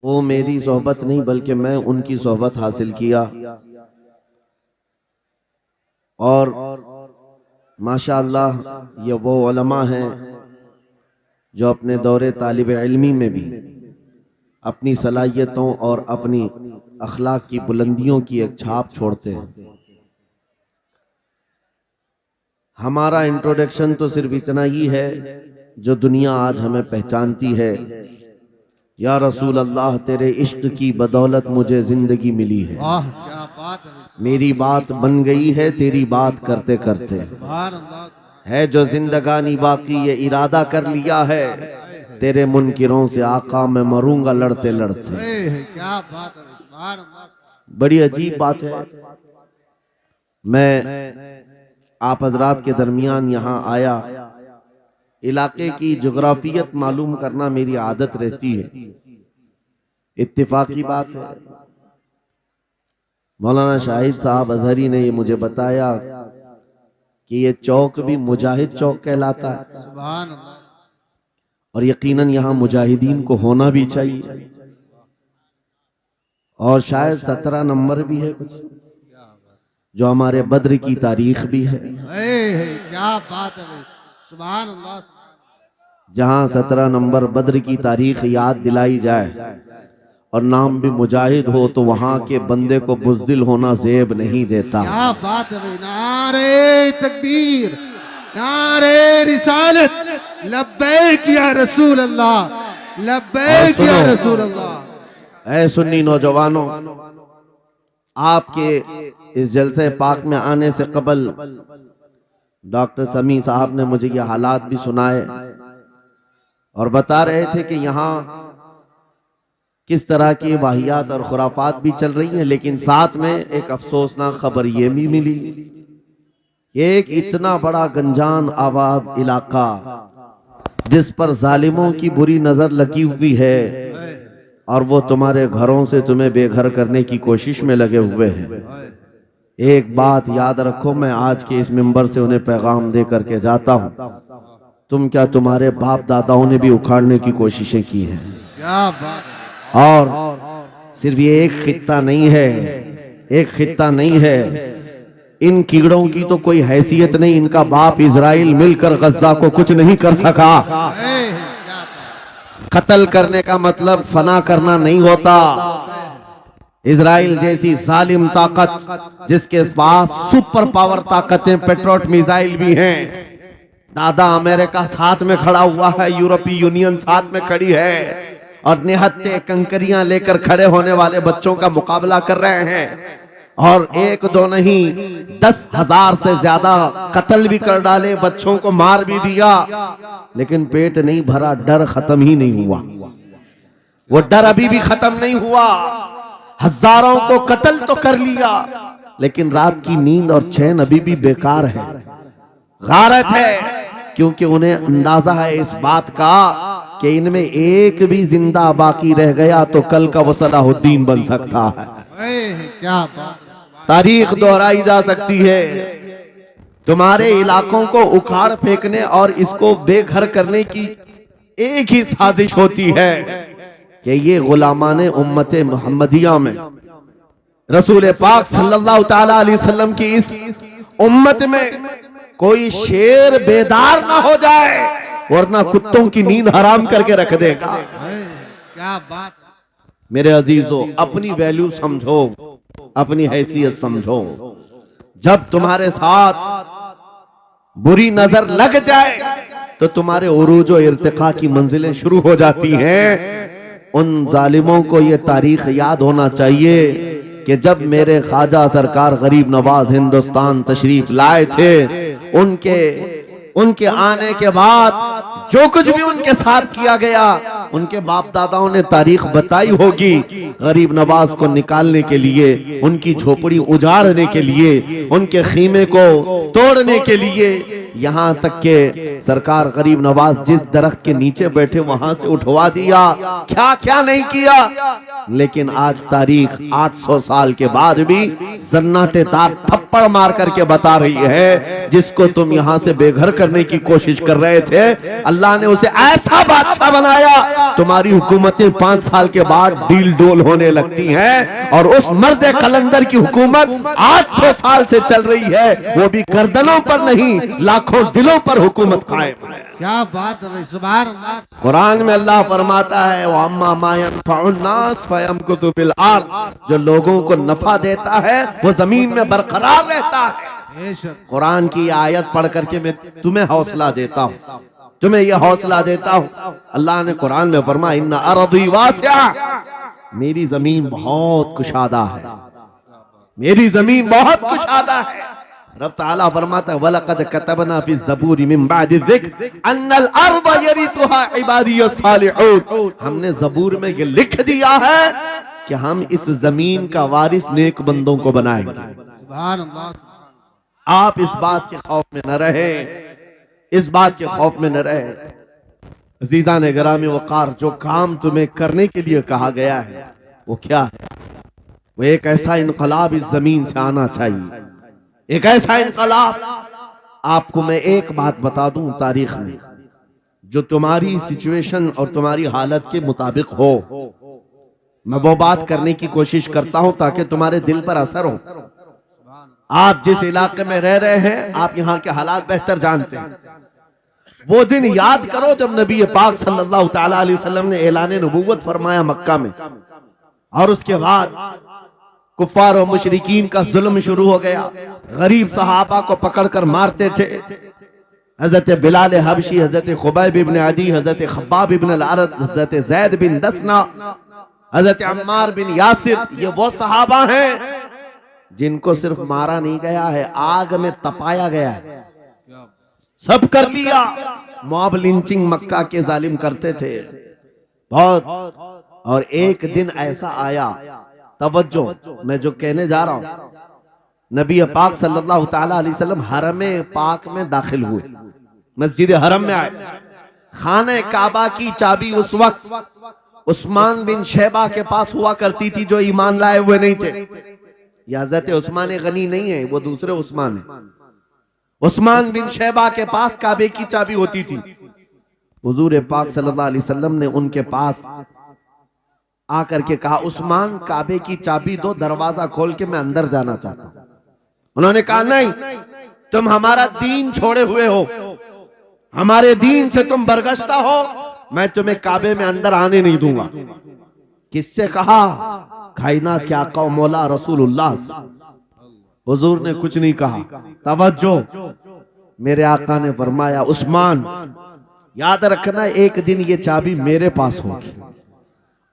वो मेरी सोहबत नहीं बल्कि मैं उनकी सोहबत हासिल किया। और माशाअल्लाह ये वो उलमा हैं जो अपने दौरे तालिब इल्मी में भी अपनी सलाहियतों और अपनी अखलाक की बुलंदियों की एक छाप छोड़ते हैं। हमारा इंट्रोडक्शन तो सिर्फ इतना ही है जो दुनिया आज हमें पहचानती है। या रसूल अल्लाह तेरे इश्क की बदौलत मुझे जिंदगी मिली है। वाह क्या बात है। मेरी बात बन गई है तेरी बात करते करते। है जो जिंदगानी बाकी ये इरादा कर लिया है तेरे मुनकिरों से आका मैं मरूंगा लड़ते लड़ते। क्या बात है। बड़ी अजीब बात है। मैं आप हजरात के दरमियान यहाँ आया, इलाके की जोग्राफियत मालूम करना मेरी आदत रहती है। इत्तेफाकी बात है मौलाना शाहिद साहब अजहरी ने ये मुझे बताया कि ये चौक भी मुजाहिद चौक कहलाता है। सुभान अल्लाह। और यकीनन यहाँ मुजाहिदीन को होना भी चाहिए। और शायद 17 नंबर भी है कुछ जो हमारे बद्र की तारीख भी है। क्या बात है भाई। सुभान अल्लाह। जहाँ 17 नंबर बद्र की तारीख याद दिलाई जाए और नाम भी मुजाहिद हो तो वहाँ के बंदे को बुज़दिल होना ज़ेब नहीं देता। क्या बात है भाई। नारे तकबीर, नारे रिसालत, लब्बैक या रसूल अल्लाह, लब्बैक या रसूल अल्लाह। ऐ सुन्नी नौजवानों, आपके इस जलसे पाक में आने से कबल डॉक्टर समी साहब ने मुझे ये हालात भी सुनाए और बता रहे थे कि यहाँ किस तरह की वाहियात और खुराफात भी चल रही हैं। लेकिन साथ में एक अफसोसनाक खबर ये भी मिली, एक इतना बड़ा गंजान आबाद इलाका जिस पर जालिमों की बुरी नजर लगी हुई है और वो तुम्हारे घरों से तुम्हें बेघर करने की कोशिश में लगे हुए हैं। एक बात याद रखो, मैं आज के इस मिंबर से उन्हें पैगाम दे करके जाता हूँ, तुम क्या तुम्हारे बाप दादाओं ने भी उखाड़ने की कोशिशें की हैं। क्या बात। और सिर्फ ये एक खित्ता नहीं है, एक खित्ता नहीं है, इन कीड़ों की तो कोई हैसियत नहीं। इनका बाप इजराइल मिलकर गज्जा को कुछ नहीं कर सका। कत्ल करने का मतलब फना करना नहीं होता। इजराइल जैसी जालिम ताकत जिसके पास सुपर पावर ताकतें पेट्रोट मिसाइल भी हैं, दादा अमेरिका साथ में खड़ा हुआ है, यूरोपीय यूनियन साथ में खड़ी है और निहत्ते कंकरियां लेकर खड़े होने वाले बच्चों का मुकाबला कर रहे हैं। और एक दो नहीं 10,000 से ज्यादा कत्ल भी कर डाले, बच्चों को मार भी दिया, लेकिन पेट नहीं भरा, डर खत्म ही नहीं हुआ। वो डर अभी भी खत्म नहीं हुआ। हजारों को कत्ल तो कर लिया लेकिन रात की नींद और चैन अभी भी बेकार है, गारत है, क्योंकि उन्हें अंदाजा है इस बात का कि इनमें एक भी जिंदा बाकी रह गया तो कल का वो सलाहुद्दीन बन सकता है। क्या बात। तारीख दोहराई जा सकती है। तुम्हारे इलाकों को उखाड़ फेंकने और इसको बेघर करने की एक ही साजिश होती है कि ये गुलामाने उम्मते मुहम्मदिया में रसूल पाक सल्लल्लाहु ताला अलैहि वसल्लम की इस उम्मत में कोई शेर बेदार ना हो जाए वरना कुत्तों की नींद हराम करके रख देगा। क्या बात। मेरे अजीजों, अपनी वैल्यू समझो, अपनी हैसियत समझो। जब तुम्हारे साथ बुरी नजर लग जाए तो तुम्हारे उरूज और इर्तिका की मंजिलें शुरू हो जाती हैं। उन जालिमों को ये तारीख याद होना चाहिए कि जब मेरे ख्वाजा सरकार गरीब नवाज हिंदुस्तान तशरीफ लाए थे, उनके आने के बाद जो कुछ भी उनके साथ किया गया उनके बाप दादाओं ने तारीख बताई होगी। गरीब नवाज को निकालने के लिए, उनकी झोपड़ी उजाड़ने के लिए, उनके खीमे को तोड़ने के लिए, यहाँ तक के सरकार गरीब नवाज जिस दरख्त के नीचे बैठे वहां से उठवा दिया, क्या क्या नहीं किया। लेकिन आज तारीख 800 साल के बाद भी सन्नाटेदार थप्पड़ मार करके बता रही है जिसको तुम यहाँ से बेघर करने की कोशिश कर रहे थे, अल्लाह ने उसे ऐसा बादशाह बनाया तुम्हारी हुकूमतें 5 साल के बाद डील डोल होने लगती हैं, और उस मर्द कलंदर की हुकूमत 800 साल से चल रही है, वो भी गर्दनों पर नहीं लाखों दिलों पर हुकूमत कायम है। क्या बात है भाई, सुभान अल्लाह। कुरान में अल्लाह फरमाता है वो अम्मा मा यनफउन्नास फयमकुतु फिल अर्द, जो लोगों को नफा देता है वो जमीन में बरकरार रहता है। बेशक। कुरान की आयत पढ़ करके मैं तुम्हें हौसला देता हूँ, तुम्हें यह हौसला देता हूँ। अल्लाह ने कुरान में फरमाया इन्ना अर्दी वासिआ, मेरी जमीन बहुत कुशादा है, मेरी जमीन बहुत कुशादा है। रब ताला फरमाता है वलक़द कतबना फी ज़बूर मिन बादि ज़िक्र अन्नल अर्द यरिथुहा इबादियस सालिहून, हमने ज़बूर में ये लिख दिया है कि हम इस जमीन का वारिस नेक बंदों को बनाएंगे। सुभान अल्लाह। आप इस बात के खौफ में न रहे, इस बात के खौफ में न रहे। अजीज़ान गिरामी वक़ार, जो काम तुम्हें करने के लिए कहा गया है वो क्या है? वो एक ऐसा इनकलाब इस जमीन से आना चाहिए, एक ऐसा इनकलाब। आपको मैं एक बात बता दूं तारीख में, जो तुम्हारी सिचुएशन और तुम्हारी हालत के मुताबिक हो, मैं वो बात करने की कोशिश करता हूं ताकि तुम्हारे दिल पर असर हो। आप जिस इलाके में रह रहे हैं, आप यहाँ के हालात बेहतर जानते हैं। वो दिन याद करो जब नबी पाक सल्लल्लाहु तआला अलैहि वसल्लम ने ऐलान नबूवत फरमाया मक्का में, और उसके बाद कुफ्फार और मुशरिकीन का जुल्म शुरू हो गया। गरीब सहाबा को पकड़कर मारते थे। हजरत बिलाल हबशी, हजरत खुबैब इब्न अदी, हजरत खब्बाब इब्न अल-अरद, हजरत जैद बिन दसना, हजरत अम्मार बिन यासिर, ये वो सहाबा हैं जिनको सिर्फ मारा नहीं गया है, आग में तपाया गया है। सब कर लिया। मॉब लिंचिंग मक्का के जालिम करते थे बहुत। और एक दिन ऐसा आया, तवज्जो, मैं जो कहने जा रहा हूं, नबी पाक सल्लल्लाहु तआला अलैहि वसल्लम हरम पाक में दाखिल हुए, मस्जिद हरम में आए। खाने काबा की चाबी उस वक्त उस्मान बिन शैबा के पास हुआ करती थी, जो ईमान लाए हुए नहीं थे। यह हज़रत उस्मान गनी नहीं है, वो दूसरे उस्मान है। उस्मान बिन शैबा के पास काबे की चाबी होती थी। हुजूर पाक सल्लल्लाहु अलैहि वसल्लम ने उनके पास आकर के कहा, उस्मान काबे की चाबी दो, दरवाजा खोल के मैं अंदर जाना चाहता हूं। उन्होंने कहा नहीं, तुम हमारा दीन छोड़े हुए हो, हमारे दीन से तुम बरगश्ता हो, मैं तुम्हें काबे में अंदर आने नहीं दूंगा। किससे कहा? कायनात के आका व मौला रसूलुल्लाह। हुजूर ने कुछ नहीं कहा। तवज्जो, मेरे आका ने फरमाया उस्मान याद रखना, एक दिन ये चाबी मेरे पास होगी,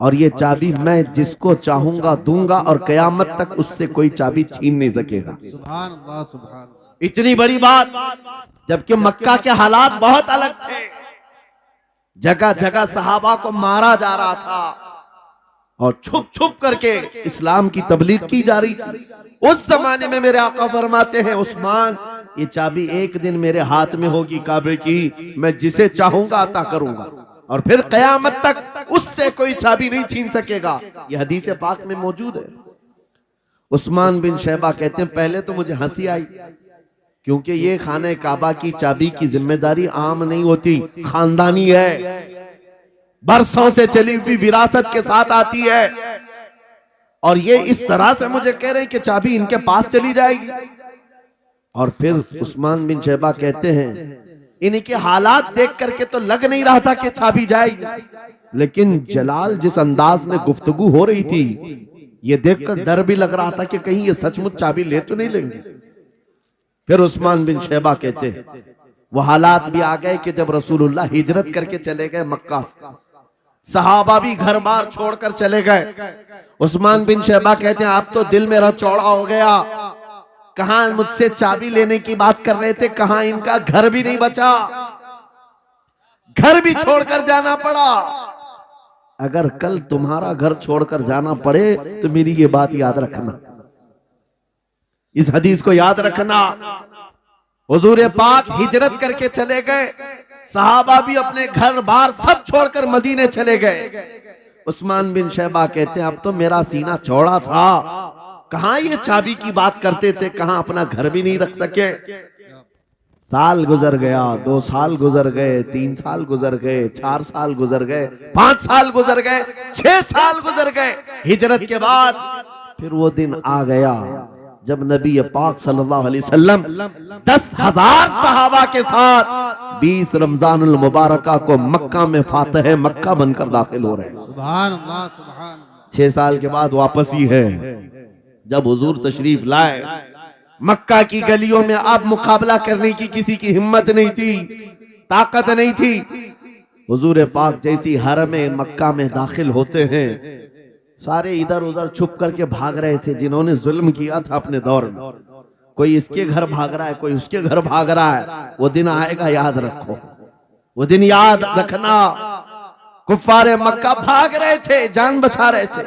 और ये चाबी मैं जिसको चाहूंगा दूंगा, और कयामत तक उससे कोई चाबी छीन नहीं सकेगा। सुभान अल्लाह, सुभान। इतनी बड़ी बात, जबकि मक्का के हालात बहुत अलग थे। जगह जगह सहाबा को मारा जा रहा था और छुप छुप करके इस्लाम की तबलीग की जा रही थी। उस जमाने में मेरे आका फरमाते हैं उस्मान, ये चाबी एक दिन मेरे हाथ में होगी काबे की, मैं जिसे चाहूंगा अता करूंगा, और फिर कयामत तक उससे कोई चाबी नहीं छीन सकेगा। यह हदीस पाक में मौजूद है। उस्मान बिन शैबा कहते हैं पहले तो मुझे हंसी आई, क्योंकि ये खाने काबा की चाबी की जिम्मेदारी आम नहीं होती, खानदानी है, बरसों से चली हुई विरासत के साथ आती है। और ये इस तरह से मुझे कह रहे हैं कि चाबी इनके पास चली जाएगी। और फिर उस्मान बिन शैबा कहते हैं इनके हालात देख करके तो लग नहीं रहा था कि चाबी जाएगी, लेकिन जलाल जिस अंदाज में गुफ्तगू हो रही थी, ये देखकर डर भी लग रहा था कि कहीं ये सचमुच चाबी ले तो नहीं लेंगे। फिर उस्मान बिन शैबा कहते हैं वो हालात भी आ गए कि जब रसूलुल्लाह हिजरत करके चले गए मक्का से, सहाबा भी घर बार छोड़कर चले गए। उस्मान बिन शैबा कहते हैं आप तो दिल मेरा चौड़ा हो गया, कहां मुझसे चाबी लेने की बात कर रहे थे, कहां इनका घर भी नहीं बचा, घर भी छोड़कर जाना पड़ा। अगर कल तुम्हारा घर छोड़कर जाना पड़े तो मेरी ये बात याद रखना, इस हदीस को याद रखना। हुजूर पाक हिजरत करके चले गए, सहाबा भी अपने घर बार सब छोड़कर मदीने चले गए। उस्मान बिन शैबा कहते हैं अब तो मेरा सीना चौड़ा था, कहां ये चाबी की बात करते थे, कहां अपना घर भी नहीं रख सके। साल गुजर गया, 2 साल गुजर गए, 3 साल गुजर गए, 4 साल गुजर गए, 5 साल गुजर गए, 6 साल गुजर गए। हिजरत के बाद फिर वो दिन आ गया जब नबी पाक सल्लल्लाहु अलैहि वसल्लम 10,000 सहाबा के साथ 20 रमजानुल मुबारका को मक्का में फातह मक्का बनकर दाखिल हो रहे हैं। सुभान अल्लाह, सुभान अल्लाह। 6 साल के बाद वापस ही है जब हुजूर तशरीफ लाए। मक्का की गलियों में अब मुकाबला करने की किसी की हिम्मत नहीं थी, ताकत नहीं थी। हुजूर पाक जैसी हरम मक्का में दाखिल होते हैं, सारे इधर उधर छुप करके भाग रहे थे जिन्होंने जुल्म किया था अपने दौर में। कोई इसके घर भाग रहा है, कोई उसके घर भाग रहा है। वो दिन आएगा, याद रखो, वो दिन याद रखना। कुफ्फारे मक्का भाग रहे थे, जान बचा रहे थे,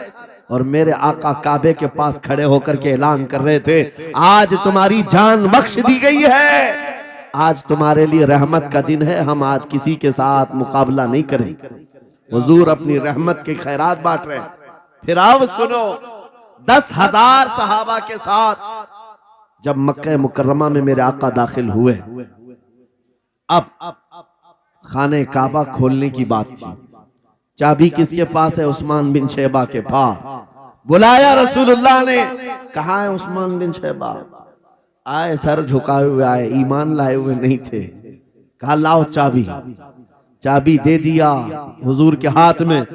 और मेरे आका काबे के पास खड़े होकर के ऐलान कर रहे थे, आज तुम्हारी जान बख्श दी गई है, आज तुम्हारे लिए रहमत का दिन है, हम आज किसी के साथ मुकाबला नहीं करेंगे। हुजूर अपनी रहमत के खैरात बांट रहे हैं। फिर अब सुनो, 10,000 सहाबा के साथ जब मक्का मुकर्रमा में मेरे आका दाखिल हुए, अब खाने काबा खोलने की बात थी। चाबी किसके पास है? उस्मान बिन शैबा के पास। बुलाया रसूलुल्लाह ने, कहा है उस्मान बिन शैबा? आए, सर झुकाए हुए आए, ईमान लाए हुए नहीं थे। कहा लाओ चाबी। चाबी दे दिया हुजूर के हाथ में।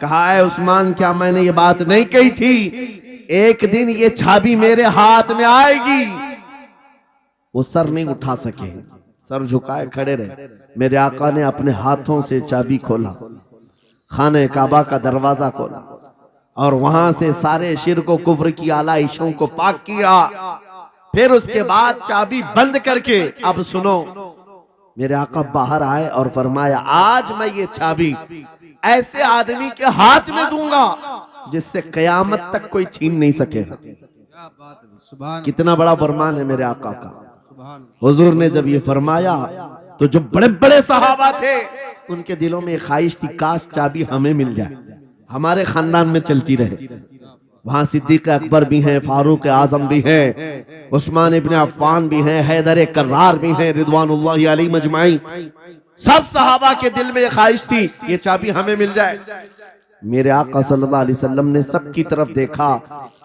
कहा है उस्मान, क्या मैंने ये बात नहीं कही थी, एक दिन ये चाबी मेरे हाथ में आएगी? वो सर नहीं उठा सके, सर झुकाए खड़े रहे। मेरे आका ने अपने हाथों से चाबी खोला, खाने काबा का दरवाजा खोला, और वहां से सारे शिर्क व कुफ्र की आलाइशों को पाक किया। फिर उसके बाद चाबी बंद करके, अब सुनो, मेरे आका बाहर आए और फरमाया, आज मैं ये चाबी ऐसे आदमी के हाथ में दूंगा जिससे कयामत तक कोई छीन नहीं सकेगा। कितना बड़ा फरमान है मेरे आका का। हुजूर ने जब ये फरमाया तो जो बड़े बड़े सहाबा थे उनके दिलों में ख्वाहिश थी, काश चाबी हमें मिल जाए, हमारे खानदान में चलती रहे। वहां सिद्दीक अकबर भी हैं, फारूक आजम भी हैं, उस्मान इब्ने अफ्फान भी हैं, हैदर कर्रार भी हैं, रिदवानुल्लाहि अलैहि मजमाइन। सब सहाबा के दिल में ख्वाहिश थी ये चाबी हमें मिल जाए। मेरे आका सल्लल्लाहु अलैहि वसल्लम ने सबकी तरफ देखा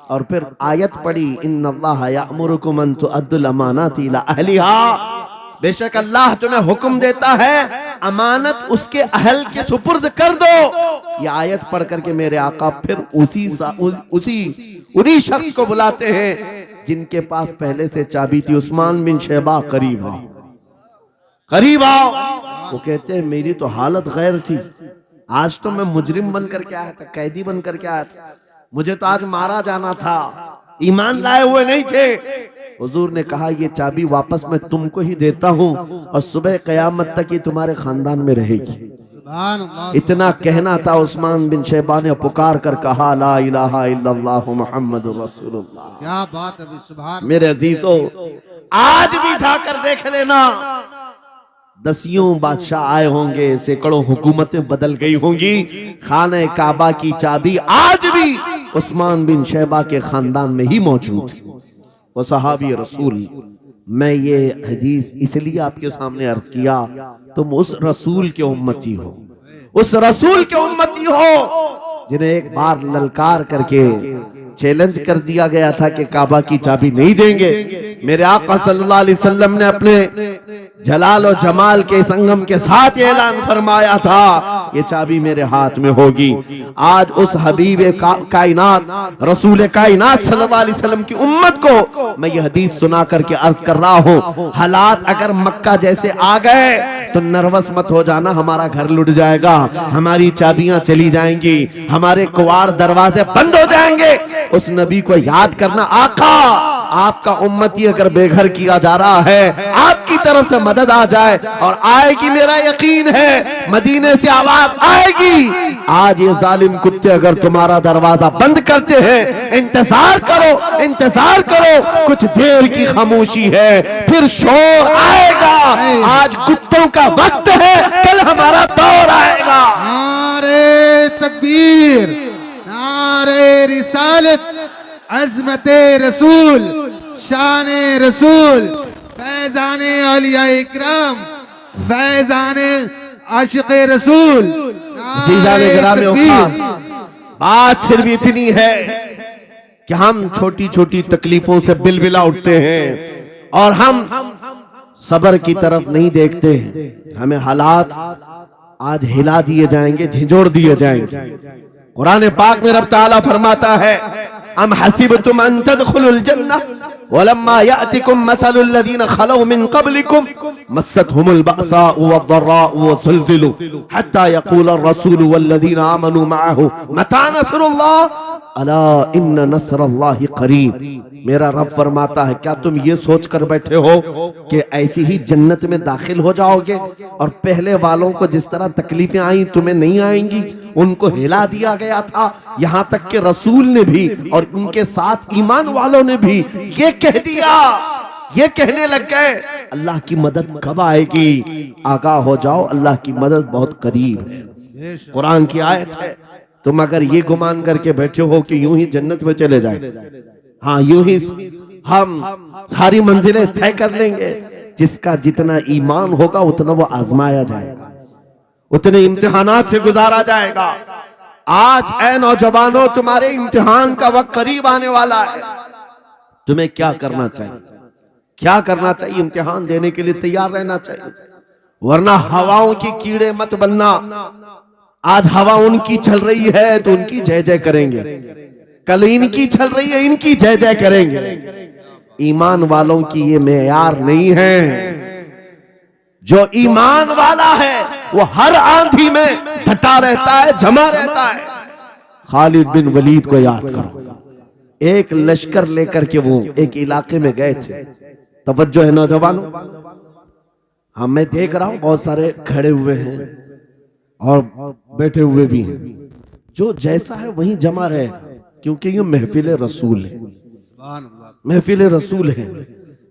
और फिर आयत पढ़ी, इन्नल्लाह यअमुरुकुम अन तुअद्दुल अमानाति इला अहलिहा। बेशक अल्लाह तुम्हें हुक्म देता है अमानत उसके अहल के सुपुर्द कर दो। ये आयत पढ़ करके मेरे आका फिर उन्हीं शख्स को बुलाते हैं जिनके पास पहले से चाबी थी, उस्मान बिन शैबा, करीब आओ, करीब आओ। वो कहते हैं मेरी तो हालत गैर थी, आज तो मैं मुजरिम बन करके आया था, कैदी बन करके आया था, मुझे तो आज मारा जाना था, ईमान लाए हुए नहीं थे। हुजूर ने कहा ये चाबी वापस मैं तुमको ही देता हूँ और सुबह कयामत तक ये तुम्हारे खानदान में रहेगी। इतना कहना था, उस्मान बिन शैबा ने पुकार कर कहा, ला इलाहा इल्लल्लाह मुहम्मदुर रसूलुल्लाह। क्या बात है, सुभान। मेरे अजीजों, आज भी जाकर देख लेना, दसियों बादशाह आए होंगे, सैकड़ों हुकूमतें बदल गई होंगी, खाने काबा की चाबी आज भी उस्मान बिन शैबा के खानदान में ही मौजूद है। वो सहाबी रसूल। मैं ये हदीस इसलिए आपके सामने अर्ज किया, तुम उस रसूल के उम्मती हो, उस रसूल के उम्मती हो जिन्हें एक बार ललकार करके चैलेंज कर दिया गया था कि काबा की चाबी नहीं देंगे। मेरे आका सल्लल्लाहु अलैहि वसल्लम ने अपने जलाल और जमाल के संगम के साथ ऐलान फरमाया था ये चाबी मेरे हाथ में होगी। आज उस हबीब कायनात रसूल कायनात सल्लल्लाहु अलैहि वसल्लम की उम्मत को मैं ये हदीस सुना करके अर्ज कर रहा हूँ, हालात अगर मक्का जैसे आ गए तो नर्वस मत हो जाना, हमारा घर लुट जाएगा, हमारी चाबियां चली जाएंगी, हमारे कुवाड़ दरवाजे बंद हो जाएंगे। उस नबी को याद करना, आका आपका उम्मती अगर बेघर किया जा रहा है, आपकी तरफ से मदद आ जाए और आएगी, मेरा यकीन है मदीने से आवाज आएगी। आज ये जालिम कुत्ते अगर तुम्हारा दरवाजा बंद करते हैं, इंतजार करो, इंतजार करो, कुछ देर की खामोशी है, फिर शोर आएगा। आज कुत्तों का वक्त है, कल हमारा दौर आएगा। नारे तकबीर, नारे रिसालत, अज़मते रसूल, शाने रसूल, फैजान औलिया इकराम, फैजान आशिक रसूल। बात सिर्फ इतनी है कि हम छोटी छोटी तकलीफों से बिलबिला उठते हैं और हम सबर की तरफ नहीं देखते। हमें हालात आज हिला दिए जाएंगे, झिझोड़ दिए जाएंगे। कुरान पाक में रब ताला फरमाता है, अम हसीबतुम अन तदखुलुल जन्नह वलम्मा यातिकुम मसलुल लज़ीना खलौ मिन क़ब्लिकुम मस्सतहुमुल बअसाउ वद्दर्राउ वज़ुलज़िलू हत्ता यक़ूलर रसूलु वल्लज़ीना आमनू मअहु मता नस्रुल्लाह अला इन्न नस्रल्लाहि करीब। मेरा रब फरमाता है, क्या तुम ये सोच कर बैठे हो कि ऐसी ही जन्नत में दाखिल हो जाओगे और पहले वालों को जिस तरह तकलीफें आई तुम्हें नहीं आएंगी? उनको हिला दिया गया था। यहाँ तक कि रसूल ने भी और उनके साथ ईमान वालों ने भी ये कह दिया, ये कहने लग गए अल्लाह की मदद कब आएगी? आगाह हो जाओ, अल्लाह की मदद बहुत करीब है। कुरान की आयत है। तुम अगर ये गुमान करके बैठे हो कि यूं ही जन्नत में चले जाए, हाँ यूं ही हम सारी मंजिलें तय कर लेंगे, जिसका जितना ईमान होगा उतना वो आजमाया जाएगा, उतने इम्तिहानात से गुजारा जाएगा। आज ऐ नौजवानों, तुम्हारे इम्तिहान का वक्त करीब आने वाला है। तुम्हें क्या करना चाहिए? क्या करना चाहिए? इम्तिहान देने के लिए तैयार रहना चाहिए, वरना हवाओं की कीड़े मत बनना। आज हवा उनकी चल रही है तो उनकी जय जय करेंगे, कल इनकी चल रही है इनकी जय जय करेंगे। ईमान वालों की ये मेयार नहीं है। जो ईमान वाला है वो हर आंधी में डटा रहता है, जमा रहता है। खालिद बिन वलीद को याद करो, एक लश्कर लेकर के वो एक इलाके में गए थे। तवज्जो है नौजवानों, हाँ मैं देख रहा हूं बहुत सारे खड़े हुए हैं और बैठे हुए भी हैं। जो जैसा है वहीं जमा रहे, क्योंकि ये महफिल रसूल है, महफिल रसूल है।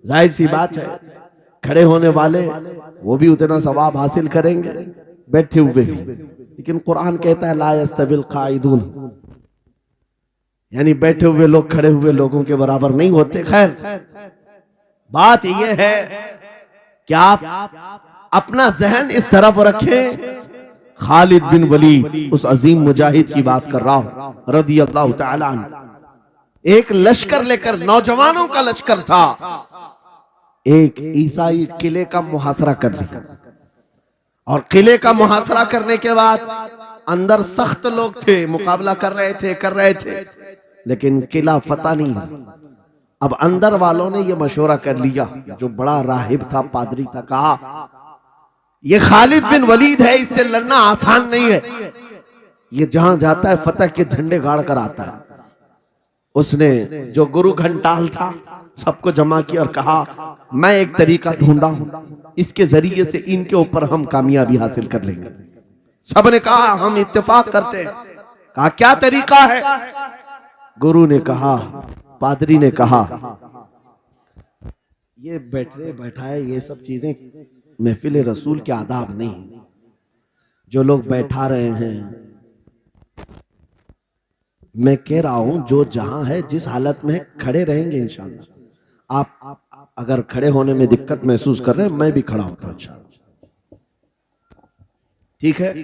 जाहिर सी बात है, खड़े होने वाले वो भी उतना सवाब हासिल करेंगे, बैठे हुए भी। लेकिन कुरान कहता है ला यस्तविल काइदून, यानी बैठे हुए लोग खड़े हुए लोगों के बराबर नहीं होते। खैर बात यह है कि आप अपना जहन इस तरफ रखें। खालिद बिन वलीद, उस अजीम मुजाहिद की बात कर रहा हूं रदी अल्लाह तआला अन्हु। एक लश्कर लेकर, नौजवानों का लश्कर था, एक ईसाई किले का मुहासरा कर लिया। और किले का मुहासरा करने के बाद अंदर सख्त लोग थे, मुकाबला कर रहे थे, लेकिन किला फतह नहीं हुआ। अब अंदर वालों ने यह मशवरा कर लिया, जो बड़ा राहिब था, पादरी था, कहा ये खालिद बिन वलीद है, इससे लड़ना आसान नहीं है। ये जहां जाता है फतह के झंडे गाड़ कर आता है। उसने जो गुरु घंटाल था सबको जमा किया और कहा मैं एक तरीका ढूंढा हूं, इसके जरिए से इनके ऊपर हम कामयाबी हासिल कर लेंगे। सबने कहा हम इत्तेफाक करते हैं। कहा क्या तरीका है? गुरु ने कहा, पादरी ने कहा, ये बैठाए ये सब चीजें महफिल रसूल के आदाब नहीं। जो लोग बैठा रहे हैं, मैं कह रहा हूं जो जहां है, जिस हालत में है, खड़े रहेंगे इंशाअल्लाह। आप अगर खड़े होने में दिक्कत महसूस कर रहे हैं, मैं भी खड़ा होता हूं इंशाअल्लाह। ठीक है?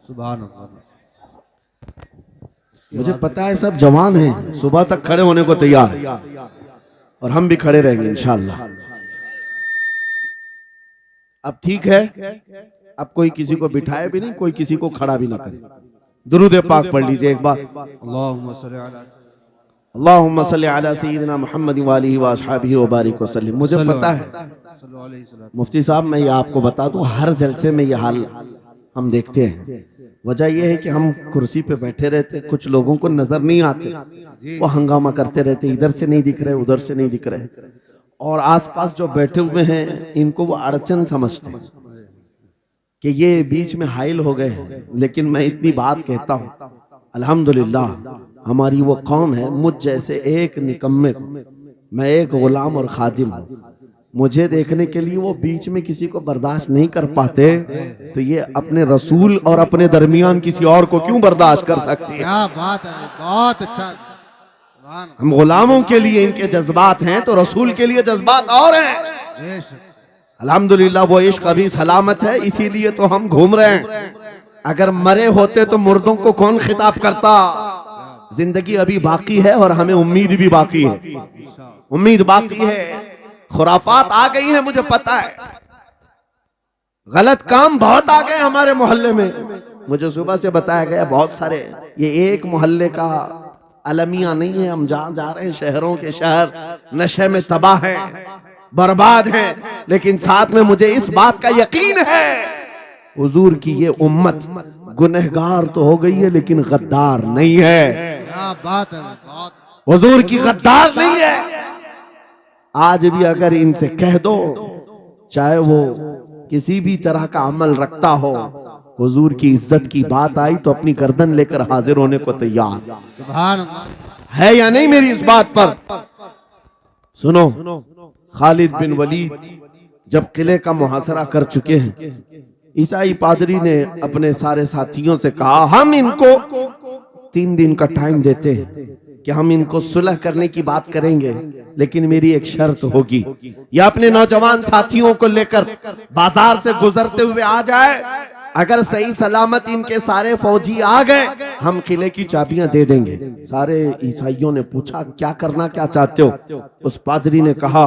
सुभान अल्लाह। मुझे पता है सब जवान हैं, सुबह तक खड़े होने को तैयार हैं, और हम भी खड़े रहेंगे इंशाअल्लाह। अब ठीक है, अब कोई किसी को बिठाए भी नहीं, कोई किसी को खड़ा भी ना करे। दुरूद पाक पढ़ लीजिए एक बार। अल्लाहुम्मा सल्ली अला सय्यिदिना मुहम्मद व आलिहि व अस्हाबिहि व बारिक वसल्लम। मुझे पता है मुफ्ती साहब, मैं ये आपको बता दूं, हर जलसे में ये हाल हम देखते हैं। वजह यह है कि हम कुर्सी पे बैठे रहते, कुछ लोगों को नजर नहीं आते, वो हंगामा करते रहते, इधर से नहीं दिख रहे, उधर से नहीं दिख रहे, और आसपास जो बैठे हुए हैं इनको वो अड़चन समझते हैं कि ये बीच में हाइल हो गए हैं। लेकिन मैं इतनी बात कहता हूं, अल्हम्दुलिल्लाह हमारी वो कौम है, मुझ जैसे एक निकम्मे को मैं एक गुलाम और खादिम हूं। मुझे देखने के लिए वो बीच में किसी को बर्दाश्त नहीं कर पाते, तो ये अपने रसूल और अपने दरमियान किसी और को क्यों बर्दाश्त कर सकते हैं? क्या बात है भाई, बहुत अच्छा। सुभान हम गुलामों के लिए इनके जज्बात हैं तो रसूल के लिए जज्बात और हैं। बेशक। अल्हम्दुलिल्लाह वो इश्क अभी सलामत है, इसीलिए तो हम घूम रहे हैं। अगर मरे होते तो मुर्दों को कौन खिताब करता? जिंदगी अभी बाकी है और हमें उम्मीद भी बाकी है, उम्मीद बाकी है। खुराफात आ गई है, मुझे पता है। गलत काम बहुत आ गए हमारे मोहल्ले में। मुझे सुबह से बताया गया बहुत सारे, ये एक मोहल्ले का अलमिया नहीं है। हम जहां जा रहे हैं शहरों के शहर नशे में तबाह हैं, बर्बाद हैं, लेकिन साथ में मुझे इस बात का यकीन है हुजूर की ये उम्मत गुनहगार तो हो गई है लेकिन गद्दार नहीं है। क्या बात है भाई, बहुत। हुजूर की गद्दार नहीं है। आज भी अगर इनसे कह दो, चाहे वो किसी भी तरह का अमल रखता हो, हुजूर की इज्जत की बात आई तो अपनी गर्दन लेकर हाजिर होने को तैयार सुभान अल्लाह। है या नहीं मेरी इस बात पर? सुनो, खालिद बिन वलीद जब किले का मुहासरा कर चुके हैं, ईसाई पादरी ने अपने सारे साथियों से कहा, हम इनको 3 दिन का टाइम देते हैं कि हम इनको सुलह करने की बात करेंगे, लेकिन मेरी एक शर्त होगी। या अपने नौजवान साथियों को लेकर बाजार से गुजरते हुए आ जाए, अगर सही सलामत इनके सारे फौजी आ गए, हम किले की चाबियां दे देंगे। सारे ईसाइयों ने पूछा, क्या करना क्या चाहते हो? उस पादरी ने कहा,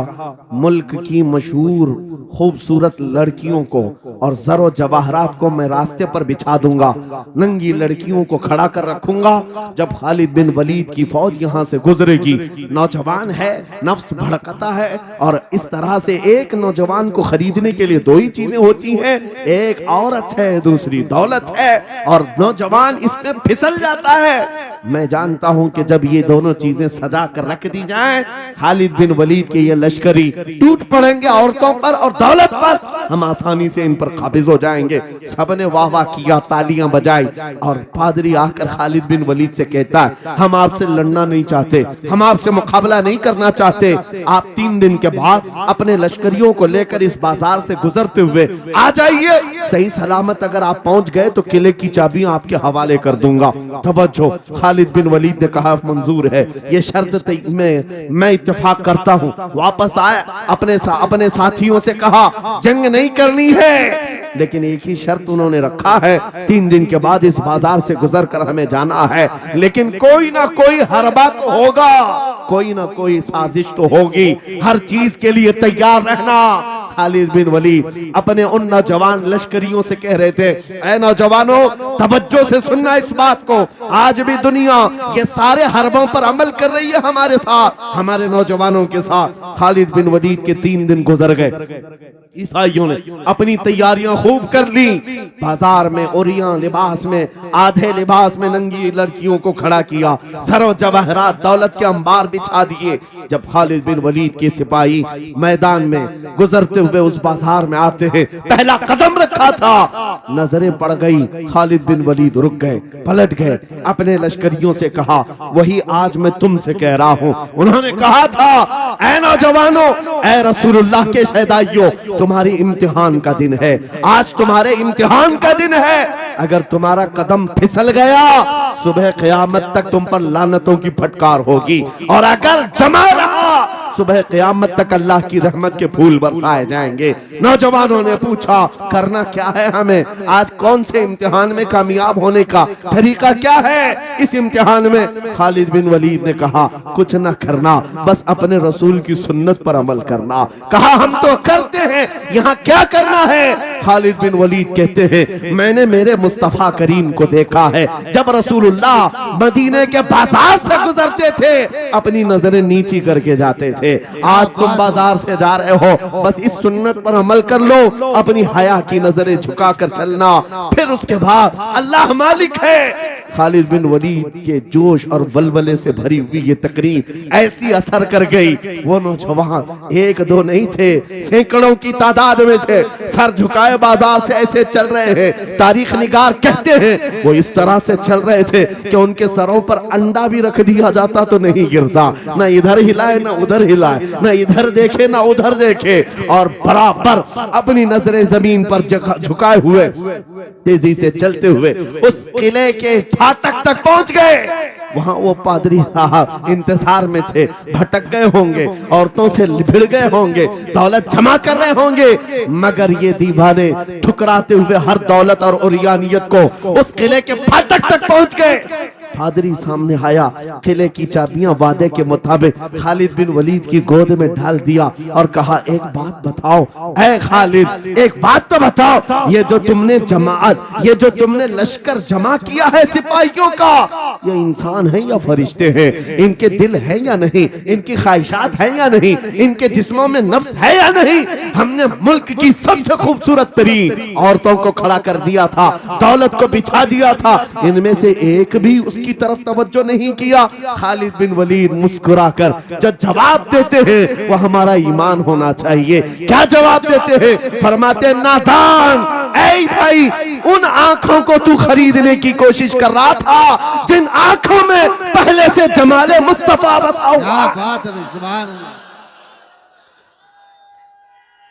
मुल्क की मशहूर खूबसूरत लड़कियों को और जरो जवाहरात को मैं रास्ते पर बिछा दूंगा, नंगी लड़कियों को खड़ा कर रखूंगा। जब खालिद बिन वलीद की फौज यहाँ से गुजरेगी, नौजवान है, नफ्स भड़कता है, और इस तरह से एक नौजवान को खरीदने के लिए 2 ही चीजें होती हैं, एक औरत है, दूसरी दौलत है, और नौजवान इसमें फिसल जाता है। मैं जानता हूं कि जब ये दोनों चीजें सजा कर रख दी जाएं, खालिद बिन वलीद के ये लश्करी टूट पड़ेंगे औरतों पर और दौलत पर, हम आसानी से इन पर काबिज हो जाएंगे। सबने वाह वाह किया, तालियां बजाई, और पादरी आकर खालिद बिन वलीद से कहता है, हम आपसे लड़ना नहीं चाहते, हम आपसे मुकाबला नहीं करना चाहते। आप 3 दिन के बाद अपने लश्करियों को लेकर इस बाजार से गुजरते हुए आ जाइए। सही सलामत अगर आप पहुंच गए तो किले की चाबियां आपके हवाले कर दूंगा। तवज्जो, खालिद बिन वलीद ने कहा, मंजूर है, ये शर्त मैं इत्तेफाक करता हूं। वापस आए, अपने साथियों से कहा, जंग नहीं करनी है, लेकिन एक ही शर्त उन्होंने रखा है, 3 दिन के बाद इस बाजार से गुजर कर हमें जाना है, लेकिन कोई ना कोई हरबा तो होगा, कोई ना कोई साजिश तो होगी, हर चीज के लिए तैयार रहना। खालिद बिन वलीद अपने उन नौजवान लश्करियों से कह रहे थे, ऐ नौजवानों, तवज्जो से सुनना इस बात को, आज भी दुनिया ये सारे हरबों पर अमल कर रही है हमारे साथ, हमारे नौजवानों के साथ। खालिद बिन वलीद के 3 दिन गुजर गए। ईसाइयों ने अपनी तैयारियां खूब कर ली। बाजार में ओरियां लिबास में, आधे लिबास में नंगी लड़कियों को खड़ा किया, सरो जवाहरात दौलत के अंबार बिछा दिए। जब खालिद बिन वलीद के सिपाही मैदान में गुजरते हुए उस बाजार में आते हैं, पहला कदम रखा था, नजरें पड़ गई, खालिद बिन वलीद रुक गए, पलट गए, अपने लश्करियों से कहा, वही आज मैं तुमसे कह रहा हूं। उन्होंने कहा था, ऐ नौजवानों, ऐ रसूलुल्लाह के शहदाइयों, तुम्हारी इम्तिहान का दिन है, आज तुम्हारे इम्तिहान का दिन है। अगर तुम्हारा कदम फिसल गया, सुबह क़यामत तक तुम पर लानतों की फटकार होगी, और अगर जमा रहा, सुबह क़यामत तक अल्लाह की रहमत के फूल बरसाए जाएंगे। नौजवानों ने पूछा, करना क्या है हमें? आज कौन से इम्तिहान में कामयाब होने का तरीका क्या है इस इम्तिहान में? खालिद बिन वलीद ने कहा, कुछ ना करना, बस अपने रसूल की सुन्नत पर अमल करना। कहा, हम तो करते हैं, यहाँ क्या करना है? खालिद बिन वलीद कहते हैं, मैंने मेरे मुस्तफा करीम को देखा है, जब रसूलुल्लाह मदीने के बाजार से गुजरते थे, अपनी नजरें नीची करके जाते थे। आज तुम बाजार से जा रहे हो, बस इस सुन्नत पर अमल कर लो, अपनी हया की नजरें झुकाकर चलना, फिर उसके बाद अल्लाह मालिक है। खालिद बिन वलीद के जोश और वलवले से भरी हुई ये तकरीर ऐसी असर कर गई। वो नौजवान एक दो नहीं थे, सैकड़ों की तादाद में थे, सर झुकाए बाजार से ऐसे चल रहे हैं। तारीख निगार कहते हैं वो इस तरह से चल रहे थे कि उनके सरों पर अंडा भी रख दिया जाता तो नहीं गिरता, ना इधर हिलाए ना उधर हिलाए, ना इधर देखे ना उधर देखे, और बराबर अपनी नजरें जमीन पर झुकाए हुए तेजी से चलते हुए उस किले के फाटक तक पहुंच गए। वहां वो पादरी साहब इंतजार में थे, भटक गए होंगे, औरतों से भिड़ गए होंगे, दौलत जमा कर रहे होंगे, मगर ये दीवाने ठुकराते हुए हर दौलत और उरियानियत को उस किले के फाटक तक पहुंच गए। पादरी सामने आया, किले की चाबियां वादे के मुताबिक खालिद बिन वलीद की गोद में डाल दिया और कहा, एक बात बताओ ऐ खालिद, एक बात तो बताओ, ये जो तुमने जमात, ये जो तुमने लश्कर जमा किया है सिपाहियों का, ये इंसान है या फरिश्ते हैं? इनके दिल है या नहीं? इनकी ख्वाहिशात है या नहीं? इनके जिस्मों में नफ्स है या नहीं? हमने मुल्क की सबसे खूबसूरत तरीन औरतों को खड़ा कर दिया था, दौलत को बिछा दिया था, इनमें से एक भी उसकी तरफ तवज्जो नहीं किया। खालिद बिन वलीद मुस्कुराकर जो जवाब देते हैं वो हमारा ईमान होना चाहिए। क्या जवाब देते हैं? फरमाते, नादान ऐसा ही उन आंखों को तू खरीदने की कोशिश कर रहा था जिन आंखों में पहले से जमाले मुस्तफा बसा हुआ। क्या बात है भाई, सुभान अल्लाह।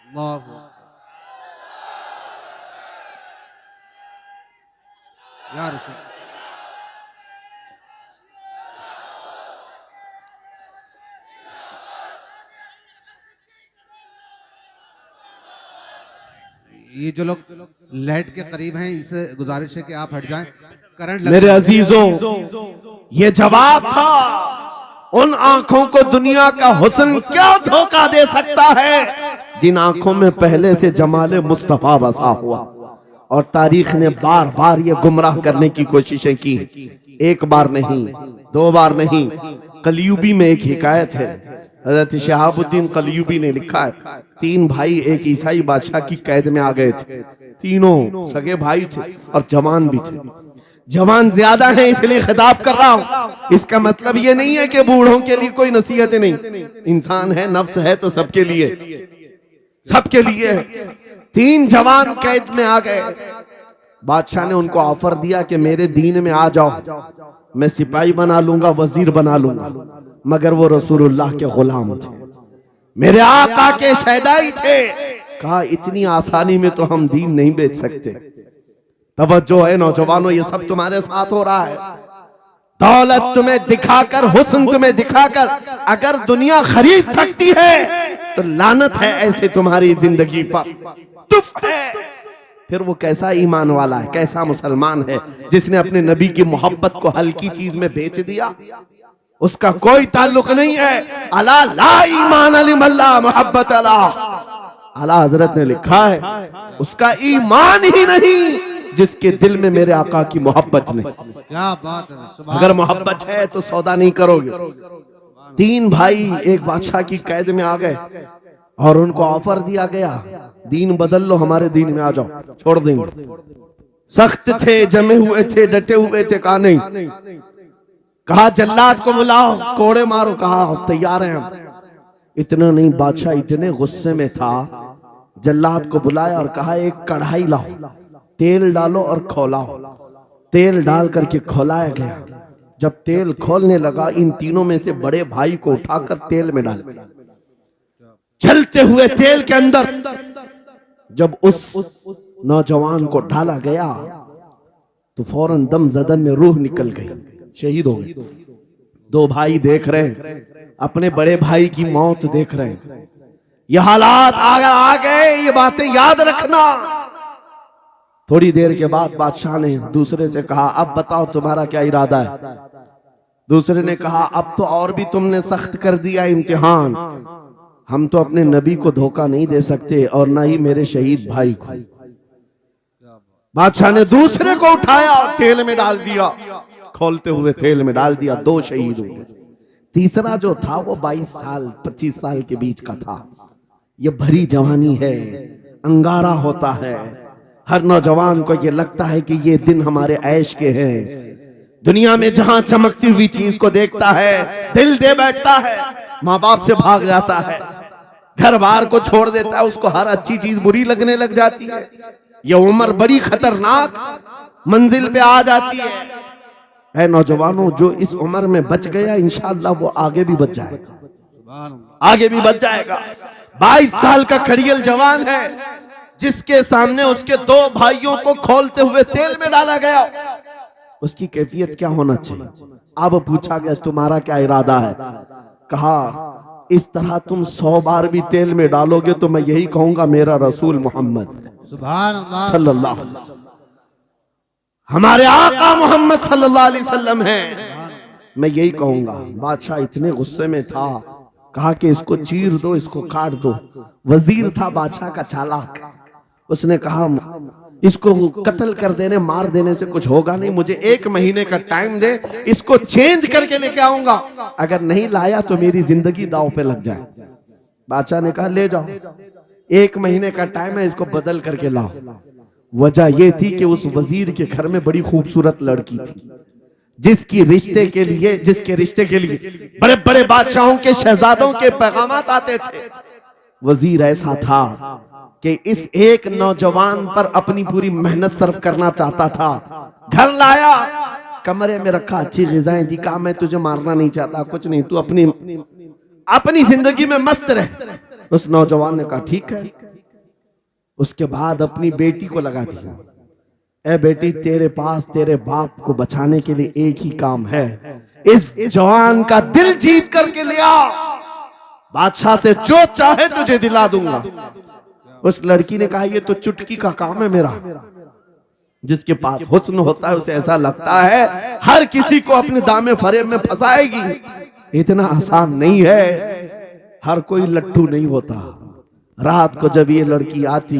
अल्लाह अकबर। या रसूल। ये जो लोग लाइट के करीब हैं इनसे गुजारिश है कि आप हट जाएं, करंट लग मेरे अजीजों, ये जवाब था। उन आंखों को दुनिया का हुस्न क्या धोखा दे सकता है जिन आंखों में पहले से जमाले मुस्तफा बसा हुआ। और तारीख ने बार बार ये गुमराह करने की कोशिशें की, एक बार नहीं, दो बार नहीं। कलयुबी में एक हिकायत है, हजरत शहाबुद्दीन कलयुबी ने लिखा है, 3 भाई एक ईसाई बादशाह की कैद में आ गए थे। तीनों सगे भाई थे और जवान भी थे। जवान ज्यादा है इसलिए खिताब कर रहा हूं, इसका मतलब ये नहीं है कि बूढ़ों के लिए कोई नसीहतें नहीं। इंसान है, नफ्स है, तो सबके लिए, सबके लिए। 3 जवान कैद में आ गए। बादशाह ने उनको ऑफर दिया कि मेरे दीन में आ जाओ, मैं सिपाही बना लूंगा, वजीर बना लूंगा। मगर वो रसूलुल्लाह के गुलाम थे, मेरे आका के शहदाई थे। कहा, इतनी आसानी में तो हम दीन नहीं बेच सकते। तवज्जो है नौजवानों, ये सब तुम्हारे साथ हो रहा है। दौलत तुम्हें दिखाकर, हुस्न तुम्हें दिखाकर अगर दुनिया खरीद सकती है तो लानत है ऐसे तुम्हारी जिंदगी पर, तुफ है। फिर वो कैसा ईमान वाला है, कैसा मुसलमान है जिसने अपने नबी की मोहब्बत को हल्की चीज में बेच दिया? उसका कोई ताल्लुक नहीं है। अला ला ईमान अलिमल्ला मोहब्बत अला, आला हजरत ने लिखा है, उसका ईमान ही नहीं जिसके दिल में मेरे आका की मोहब्बत नहीं। क्या बात है, सुभान। अगर मोहब्बत है तो सौदा नहीं करोगे। 3 भाई एक बादशाह की कैद में आ गए और उनको ऑफर दिया गया, दीन बदल लो, हमारे दीन में आ जाओ, छोड़ देंगे। सख्त थे, जमे हुए थे, डटे हुए थे। कहा नहीं, कहा जल्लाद को बुलाओ, कोड़े मारो। कहा तैयार हैं हम। इतना नहीं, बादशाह इतने गुस्से में था, जल्लाद को बुलाया और कहा एक कढ़ाई लाओ, तेल डालो और खौलाओ। तेल डाल करके खौलाया गया। जब तेल खोलने लगा, इन तीनों में से बड़े भाई को उठाकर तेल में डाल दिया। जलते हुए तेल के अंदर जब उस नौजवान को डाला गया तो फौरन दम जदन में रूह निकल गई, शहीद हो गए। 2 भाई देख रहे हैं, अपने बड़े भाई की मौत देख रहे हैं। ये हालात आ गए, ये बातें याद रखना। थोड़ी देर के बाद बादशाह ने दूसरे से कहा, अब बताओ तुम्हारा क्या इरादा है? दूसरे ने कहा, अब तो और भी तुमने सख्त कर दिया इम्तिहान, हम तो अपने नबी को धोखा नहीं दे सकते और ना ही मेरे शहीद भाई को। बादशाह ने दूसरे को उठाया और तेल में डाल दिया, खोलते हुए तेल में डाल दिया। 2 शहीद हुए। तीसरा जो था वो 22 साल 25 साल के बीच का था। ये भरी जवानी है, अंगारा होता है। हर नौजवान को ये लगता है कि ये दिन हमारे ऐश के हैं। दुनिया में जहां चमकती हुई चीज को देखता है दिल दे बैठता है, माँ बाप से भाग जाता है, घर बार को छोड़ देता है, उसको हर अच्छी चीज बुरी लगने लग जाती है। यह उम्र बड़ी खतरनाक मंजिल पे आ जाती है नौजवानों, जो इस उम्र में बच गया इंशाअल्लाह वो आगे भी बच जाएगा, आगे भी बच जाएगा। 22 साल का खड़ियल जवान है जिसके सामने उसके 2 भाइयों को खोलते हुए तेल में डाला गया, उसकी कैफियत क्या होना चाहिए? अब पूछा गया तुम्हारा क्या इरादा है? कहा इस तरह तुम 100 बार भी तेल में डालोगे तो मैं यही कहूंगा मेरा रसूल मोहम्मद सुभान अल्लाह सल्लल्लाहु अलैहि वसल्लम, हमारे आका मोहम्मद सल्लल्लाहु अलैहि वसल्लम हैं, मैं यही कहूंगा। बादशाह इतने गुस्से में था, कहा कि इसको चीर दो, इसको काट दो। वजीर था बादशाह का चालाक, उसने कहा इसको कत्ल कर देने मार देने से कुछ होगा नहीं, मुझे 1 महीने का टाइम दे, इसको चेंज करके लेके आऊंगा, अगर नहीं लाया तो मेरी जिंदगी दांव पे लग जाए। बादशाह ने कहा ले जाओ, 1 महीने का टाइम है, इसको बदल करके लाओ। वजह यह थी कि उस वजीर के घर में बड़ी खूबसूरत लड़की थी जिसके रिश्ते के लिए बड़े बड़े बादशाहों के शहजादों के पैगामात आते थे। वजीर ऐसा था कि इस एक नौजवान पर अपनी पूरी मेहनत सर्फ करना चाहता था। घर लाया, कमरे में रखा, अच्छी ग़िज़ाएं दी, कहा मैं तुझे मारना नहीं चाहता, कुछ नहीं, तू अपनी जिंदगी में मस्त रह। उस नौजवान ने कहा ठीक है। उसके बाद अपनी बेटी को लगा दिया, ए बेटी तेरे पास तेरे बाप को बचाने के लिए एक ही काम है, इस जवान का दिल जीत करके ले आ, बादशाह से जो चाहे तुझे दिला दूंगा। उस लड़की ने कहा ये तो चुटकी का काम है मेरा। जिसके पास हुस्न होता है उसे ऐसा लगता है हर किसी को अपने दामे फरेब में फंसाएगी। इतना आसान नहीं है, हर कोई लट्टू नहीं होता। रात को जब ये लड़की आती,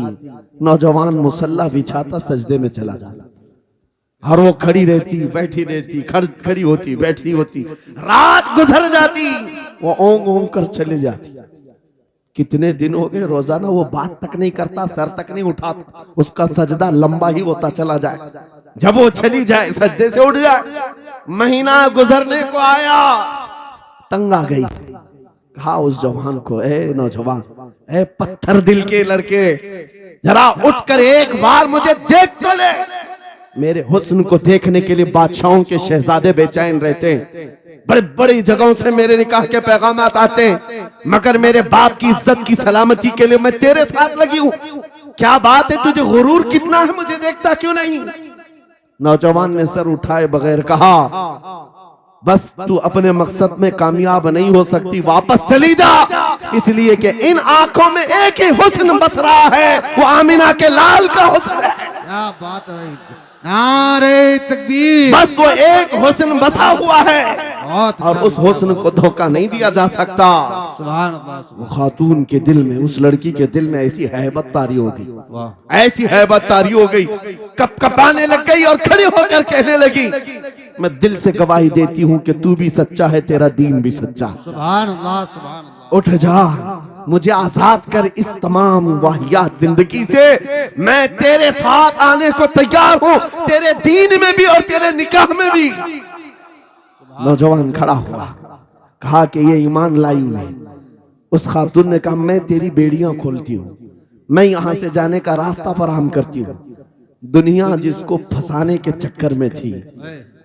नौजवान मुसल्ला बिछाता, सजदे में चला जाता और वो खड़ी रहती, बैठी रहती, खड़ी होती, बैठी होती, रात गुजर जाती, वो ओंग ओंग कर चले जाती। कितने दिन हो गए, रोजाना वो बात तक नहीं करता, सर तक नहीं उठाता, उसका सजदा लंबा ही होता चला जाए। जब वो चली जाए सजदे से उठ जाए। महीना गुजरने को आया, तंग आ गई, कहा उस जवान को, ए नौजवान, ए पत्थर दिल के लड़के, जरा उठकर एक बार मुझे देख तो ले। मेरे हुस्न को देखने के लिए बादशाहों के शहजादे बेचैन रहते हैं, बड़े बड़ी जगहों से मेरे निकाह के पैगामात आते हैं, मगर मेरे बाप की इज्जत की सलामती के लिए मैं तेरे साथ लगी हूं। क्या बात है, तुझे गुरूर कितना है, मुझे देखता क्यों नहीं? नौजवान ने सर उठाए बगैर कहा, बस तू अपने मकसद में कामयाब नहीं हो सकती, वापस चली जा, इसलिए कि इन आंखों में एक ही हुस्न बस रहा है, वो आमिना के लाल का हुस्न है। क्या बात है, नारे तकबीर, बस वो एक हुस्न बसा हुआ है और उस हुस्न को धोखा नहीं दिया जा सकता। सुभान अल्लाह। वो खातून के दिल में, उस लड़की के दिल में ऐसी हैबत तारी हो गई, ऐसी हैबत तारी हो गई, कपकपाने लग गई और खड़ी होकर कहने लगी, मैं दिल से गवाही देती हूँ कि तू भी सच्चा है, तेरा दीन भी सच्चा। सुभान अल्लाह, सुभान अल्लाह। उठ जा, मुझे आजाद कर इस तमाम वाहियात जिंदगी से, मैं तेरे साथ आने को तैयार हूँ, तेरे दीन में भी और तेरे निकाह में भी। नौजवान खड़ा हुआ, कहा कि ये ईमान लाई हुई है। उस खातून ने कहा मैं तेरी बेड़ियां खोलती हूँ, मैं यहाँ से जाने का रास्ता फराहम करती हूँ। दुनिया जिसको फंसाने के चक्कर में थी,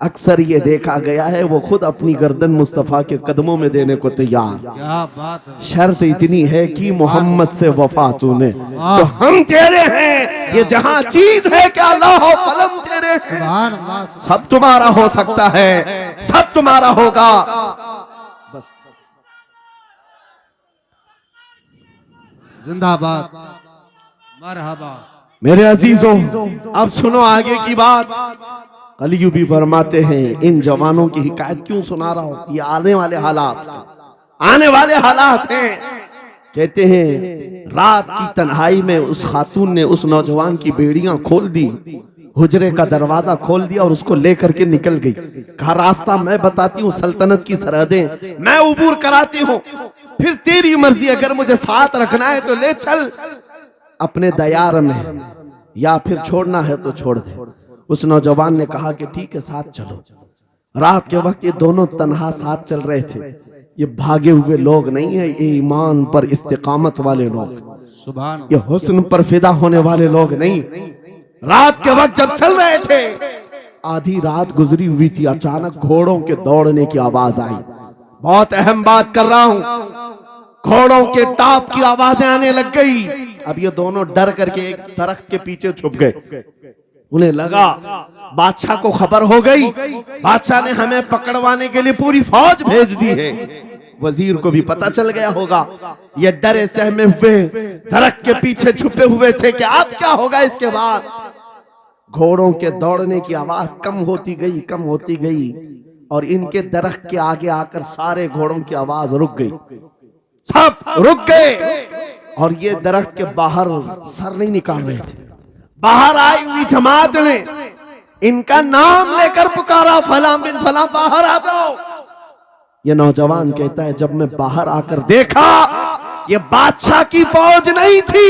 अक्सर ये देखा गया है वो खुद अपनी गर्दन मुस्तफा के कदमों में देने को तैयार। क्या बात है। शर्त इतनी है कि मोहम्मद से वफा तूने तो हम तेरे हैं, ये जहां चीज है कि अल्लाह हो कलम तेरे, सुभान अल्लाह। सब तुम्हारा हो सकता है, सब तुम्हारा होगा। बस जिंदाबाद, मरहबा। मेरे अजीजों, अब सुनो आगे की बात। कलियू भी फरमाते हैं इन जवानों की हिकायत क्यों सुना रहा हूं, ये आने वाले हालात हैं। कहते हैं रात की तन्हाई में उस खातून ने उस नौजवान की बेड़ियां खोल दी, हुजरे का दरवाजा खोल दिया और उसको लेकर के निकल गई। कहा रास्ता मैं बताती हूँ, सल्तनत की सरहदें मैं उबूर कराती हूँ, फिर तेरी मर्जी, अगर मुझे साथ रखना है तो ले चल अपने दयार में, या फिर छोड़ना है तो छोड़ दे। उस नौजवान ने कहा कि ठीक है साथ चलो। रात के वक्त ये दोनों तन्हा साथ चल रहे थे। ये भागे हुए लोग नहीं है, ये ईमान पर इस्तिकामत वाले लोग, सुभान ये हुस्न पर फिदा होने वाले लोग नहीं। रात के वक्त जब चल रहे थे, आधी रात गुजरी हुई थी, अचानक घोड़ों के दौड़ने की आवाज आई। बहुत अहम बात कर रहा हूं। घोड़ों के टाप की आवाजें आने लग गई। अब ये दोनों डर करके एक दरख्त के पीछे छुप गए। उन्हें लगा बादशाह को खबर हो गई, बादशाह ने हमें पकड़वाने के लिए पूरी फौज भेज दी है। वजीर को भी पता चल गया होगा। ये डरे सहमे हुए दरख्त के पीछे छुपे हुए थे कि अब क्या होगा इसके बाद। घोड़ों के दौड़ने की आवाज कम होती गई, कम होती गई, और इनके दरख्त के आगे आकर सारे घोड़ों की आवाज रुक गई। सब रुक गए और ये दरख्त के बाहर सर नहीं निकाल रहे थे। बाहर आई हुई जमात ने इनका नाम लेकर पुकारा, फला बिन फला बाहर आ जाओ। ये नौजवान कहता है, जब मैं बाहर आकर देखा ये बादशाह की फौज नहीं थी,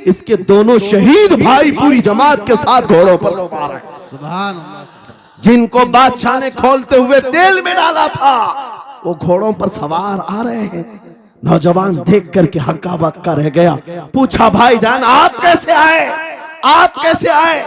इसके दोनों शहीद भाई पूरी जमात के साथ घोड़ों पर सवार हैं। सुभान अल्लाह। जिनको बादशाह ने खोलते हुए तेल में डाला था, वो घोड़ों पर सवार आ रहे हैं। नौजवान देख करके हक्का बक्का रह गया। पूछा, भाईजान आप कैसे आए, आप कैसे आए?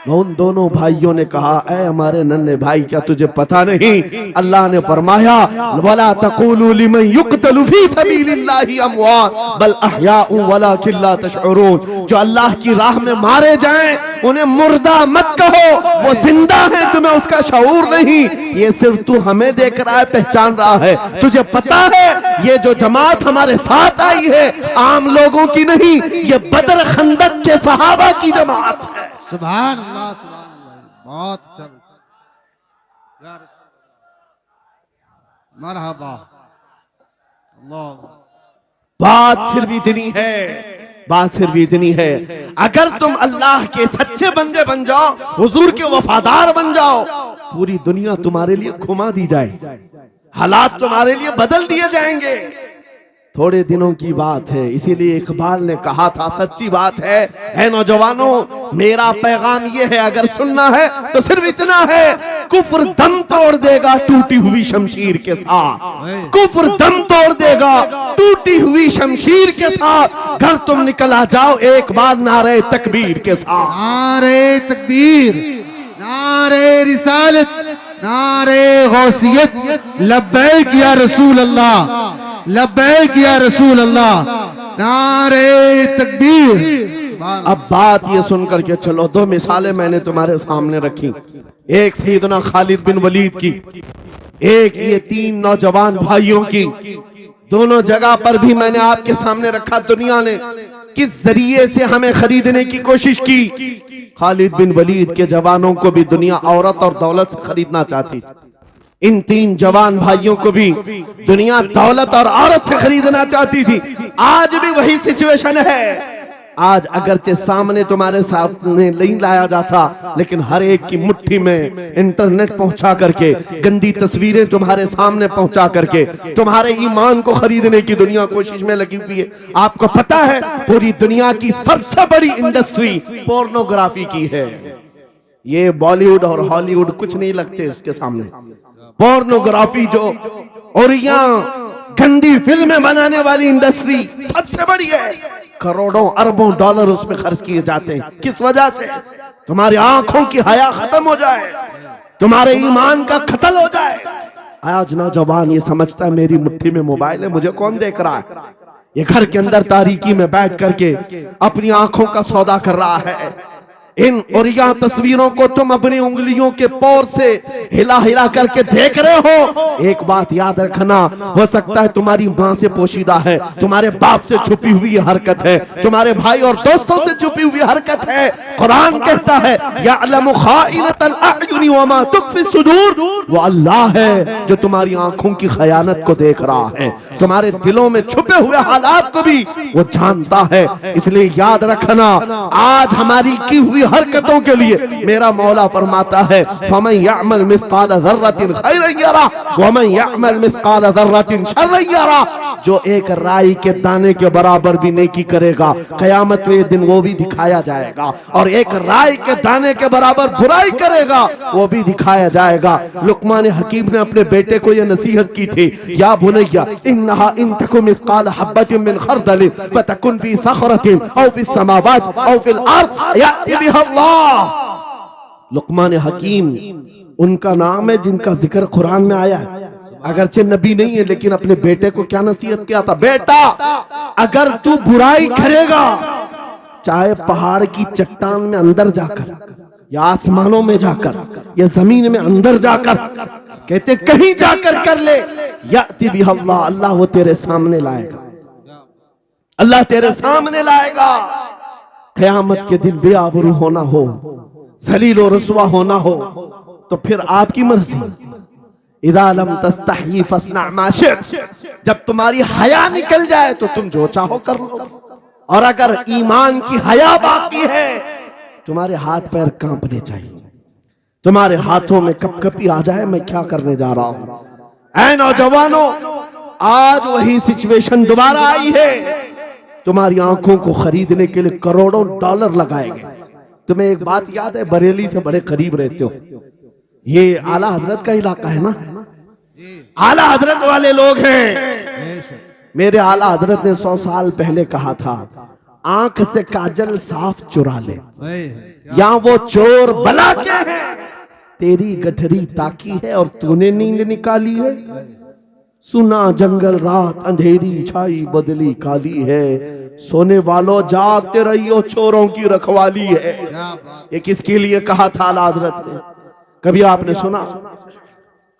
उन दोनों भाइयों ने कहा, ऐ हमारे नन्हे भाई, क्या तुझे पता नहीं अल्लाह ने फरमाया, वला तक़ूलू लिमन युक़तलु फी सबीलिल्लाहि अमवात बल अहयाउ वलाकिन ला तशऊरून। जो अल्लाह की राह में मारे जाएं उन्हें मुर्दा मत कहो, वो जिंदा है, तुम्हें उसका शऊर नहीं। ये सिर्फ तू हमें देख रहा है, पहचान रहा है। तुझे पता है ये जो जमात हमारे साथ आई है आम लोगों की नहीं, ये बदर खंदक के सहाबा की जमात है। सुभान अल्लाह, सुभान अल्लाह। बहुत अच्छा, मरहबा। अल्लाह। बात सिर्फ इतनी है, बात सिर्फ इतनी है, अगर तुम अल्लाह के सच्चे बंदे बन जाओ, हुजूर के वफादार बन जाओ, पूरी दुनिया तुम्हारे लिए घुमा दी जाए, हालात तुम्हारे लिए बदल दिए जाएंगे। थोड़े दिनों की बात है, इसीलिए इकबाल ने कहा था, सच्ची बात है नौजवानों, मेरा पैगाम ये है, अगर सुनना है तो सिर्फ इतना है, कुफ्र दम तोड़ देगा टूटी हुई शमशीर के साथ। कुफ्र दम तोड़ देगा टूटी हुई शमशीर के साथ। घर तुम निकल आ जाओ एक बार नारे तकबीर के साथ। नारे तकबीर, नारे रिसालत, नारे गौसियत, लब्बैक या रसूल अल्लाह, लब्बैक या रसूल अल्लाह, नारे तकबीर। अब बात ये सुनकर के चलो, दो मिसालें मैंने तुम्हारे सामने रखी, एक सैयदना खालिद बिन वलीद की, एक ये तीन नौजवान भाइयों की। दोनों जगह पर भी मैंने आपके सामने रखा दुनिया ने किस जरिए से हमें खरीदने की कोशिश की। खालिद बिन वलीद के जवानों को भी दुनिया औरत और दौलत से खरीदना चाहती थी। इन तीन जवान भाइयों को भी दुनिया दौलत और औरत से खरीदना चाहती थी। आज भी वही सिचुएशन है। आज अगरचे सामने तुम्हारे सामने नहीं लाया जाता, लेकिन हर एक की मुट्ठी में इंटरनेट पहुंचा करके, गंदी तस्वीरें तुम्हारे सामने पहुंचा करके तुम्हारे ईमान को खरीदने की दुनिया कोशिश में लगी हुई है। आपको पता है पूरी दुनिया की सबसे बड़ी इंडस्ट्री पोर्नोग्राफी की है। ये बॉलीवुड और हॉलीवुड कुछ नहीं लगते उसके सामने। पोर्नोग्राफी जो और यहाँ गंदी फिल्में बनाने वाली इंडस्ट्री सबसे बड़ी है। करोड़ों अरबों डॉलर उसमें खर्च किए जाते हैं। किस वजह से? तुम्हारी आंखों की हया खत्म हो जाए, तुम्हारे ईमान का कत्ल हो जाए। आज नौजवान ये समझता है मेरी मुट्ठी में मोबाइल है, मुझे कौन देख रहा है। ये घर के अंदर तारीकी में बैठ करके अपनी आंखों का सौदा कर रहा है। इन और यहाँ तस्वीरों को तुम अपनी उंगलियों के पोर से हिला हिला करके देख रहे हो। एक बात याद रखना, हो सकता है तुम्हारी माँ से पोशीदा है, तुम्हारे बाप से छुपी हुई हरकत है, तुम्हारे भाई और दोस्तों से छुपी हुई हरकत है। कुरान कहता है यअलमु खाइनतल अयुनि व मा तुख्फी सुदूर, वो अल्लाह है जो तुम्हारी आंखों की खयानत को देख रहा है, तुम्हारे दिलों में छुपे हुए हालात को भी वो जानता है। इसलिए याद रखना, आज हमारी की हुई हरकतों के लिए मेरा मौला फरमाता है फमन यअमल मिस्काल ज़र्रतिन खैरन यरा व मन यअमल मिस्काल ज़र्रतिन शर्रन यरा। जो एक राई के दाने के बराबर भी नेकी करेगा, कयामत में दिन वो भी दिखाया जाएगा। और एक राई के दाने के बराबर बुराई करेगा, वो भी दिखाया जाएगा। लुकमान हकीम ने अपने बेटे को यह नसीहत की थी, या बुनैया इन्नहा इन तकुम मिस्काल हब्बतिन मिन खरदलिन फतकुन फी सखरतिन औ फी समावात औ फिल अर्द याति बिहा अल्लाह। लुकमान हकीम उनका नाम है जिनका जिक्र कुरान में आया है। अगरचे नबी नहीं है, लेकिन अपने बेटे को क्या नसीहत किया था, बेटा अगर तू बुराई करेगा, चाहे पहाड़ की चट्टान में अंदर जाकर या आसमानों में जाकर या जमीन में अंदर जाकर, कहते कहीं जाकर कर ले, याति बिहा अल्लाह, अल्लाह वो तेरे सामने लाएगा, अल्लाह तेरे सामने लाएगा। क़यामत के दिन बेआबरू होना हो, जलील और रुसवा होना हो, तो फिर आपकी मर्जी। इदा लम तस्तही फस्ना मा शि'त, जब तुम्हारी हया निकल जाए तो तुम जो चाहो कर लो। और अगर ईमान की हया बाकी है, तुम्हारे हाथ पैर कांपने चाहिए, तुम्हारे हाथों में कपकपी आ जाए मैं क्या करने जा रहा हूं। ऐ नौजवानों, आज वही सिचुएशन दोबारा आई है। तुम्हारी आंखों को खरीदने के लिए करोड़ों डॉलर लगाए गए। तुम्हें एक बात याद है, बरेली से बड़े करीब रहते हो, ये आला हजरत का इलाका है ना, आला हजरत वाले लोग हैं। मेरे आला हजरत ने 100 साल पहले कहा था, आंख से काजल साफ चुरा ले, या वो चोर बला के हैं, तेरी गठरी ताकी है और तूने नींद निकाली है। सुना जंगल रात अंधेरी छाई बदली काली है, सोने वालों जागते रहियो चोरों की रखवाली है। ये किसके लिए कहा था आला हजरत ने? कभी आपने सुना?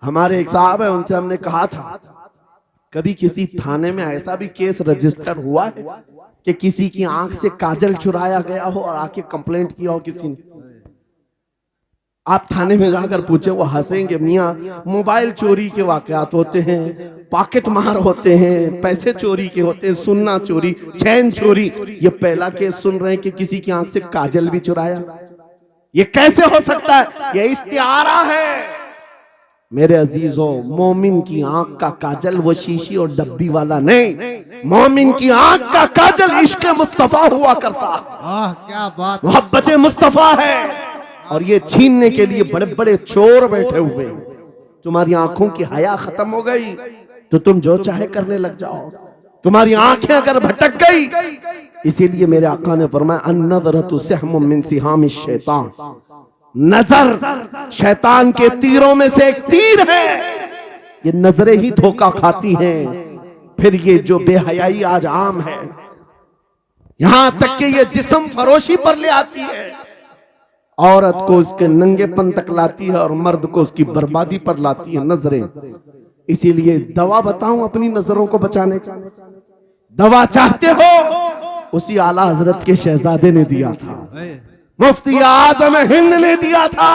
हमारे एक साहब है, उनसे हमने कहा था, कभी किसी थाने में ऐसा भी केस रजिस्टर हुआ है कि किसी की आंख से काजल चुराया गया हो और आके कंप्लेंट किया हो किसी ने? आप थाने में जाकर पूछे, वो हंसेंगे। मियाँ मोबाइल चोरी के वाकयात होते हैं, पॉकेट मार होते हैं, पैसे चोरी के होते हैं, सुन्ना चोरी, चैन चोरी। ये पहला केस सुन रहे हैं कि किसी की आंख से काजल भी चुराया। ये कैसे हो सकता है? ये इस्तिआरा है। मेरे अजीजों, मोमिन की आंख का काजल वो शीशी और डब्बी वाला नहीं, मोमिन की आंख का काजल इश्क मुस्तफा हुआ करता। क्या बात, मोहब्बत मुस्तफा है। और ये छीनने के लिए बड़े बड़े चोर बैठे हुए। तुम्हारी आंखों की हया खत्म हो गई तो तुम जो चाहे करने लग जाओ। तुम्हारी आंखें अगर भटक गई, इसीलिए मेरे आका ने फरमाया, अन्नज़रतु सहमुम मिन सिहामिश शैतान, नजर शैतान के तीरों में से एक तीर है। ये नजरें ही धोखा खाती हैं। फिर ये जो बेहयाई आज आम है, यहां तक कि ये जिस्म फरोशी पर ले आती है, औरत को उसके नंगेपन तक लाती है और मर्द को उसकी बर्बादी पर लाती है नजरें। इसीलिए दवा बताऊं अपनी नजरों को बचाने का? दवा चाहते हो? उसी आला हजरत के शहजादे ने दिया था, मुफ्ती आजम हिंद ने दिया था।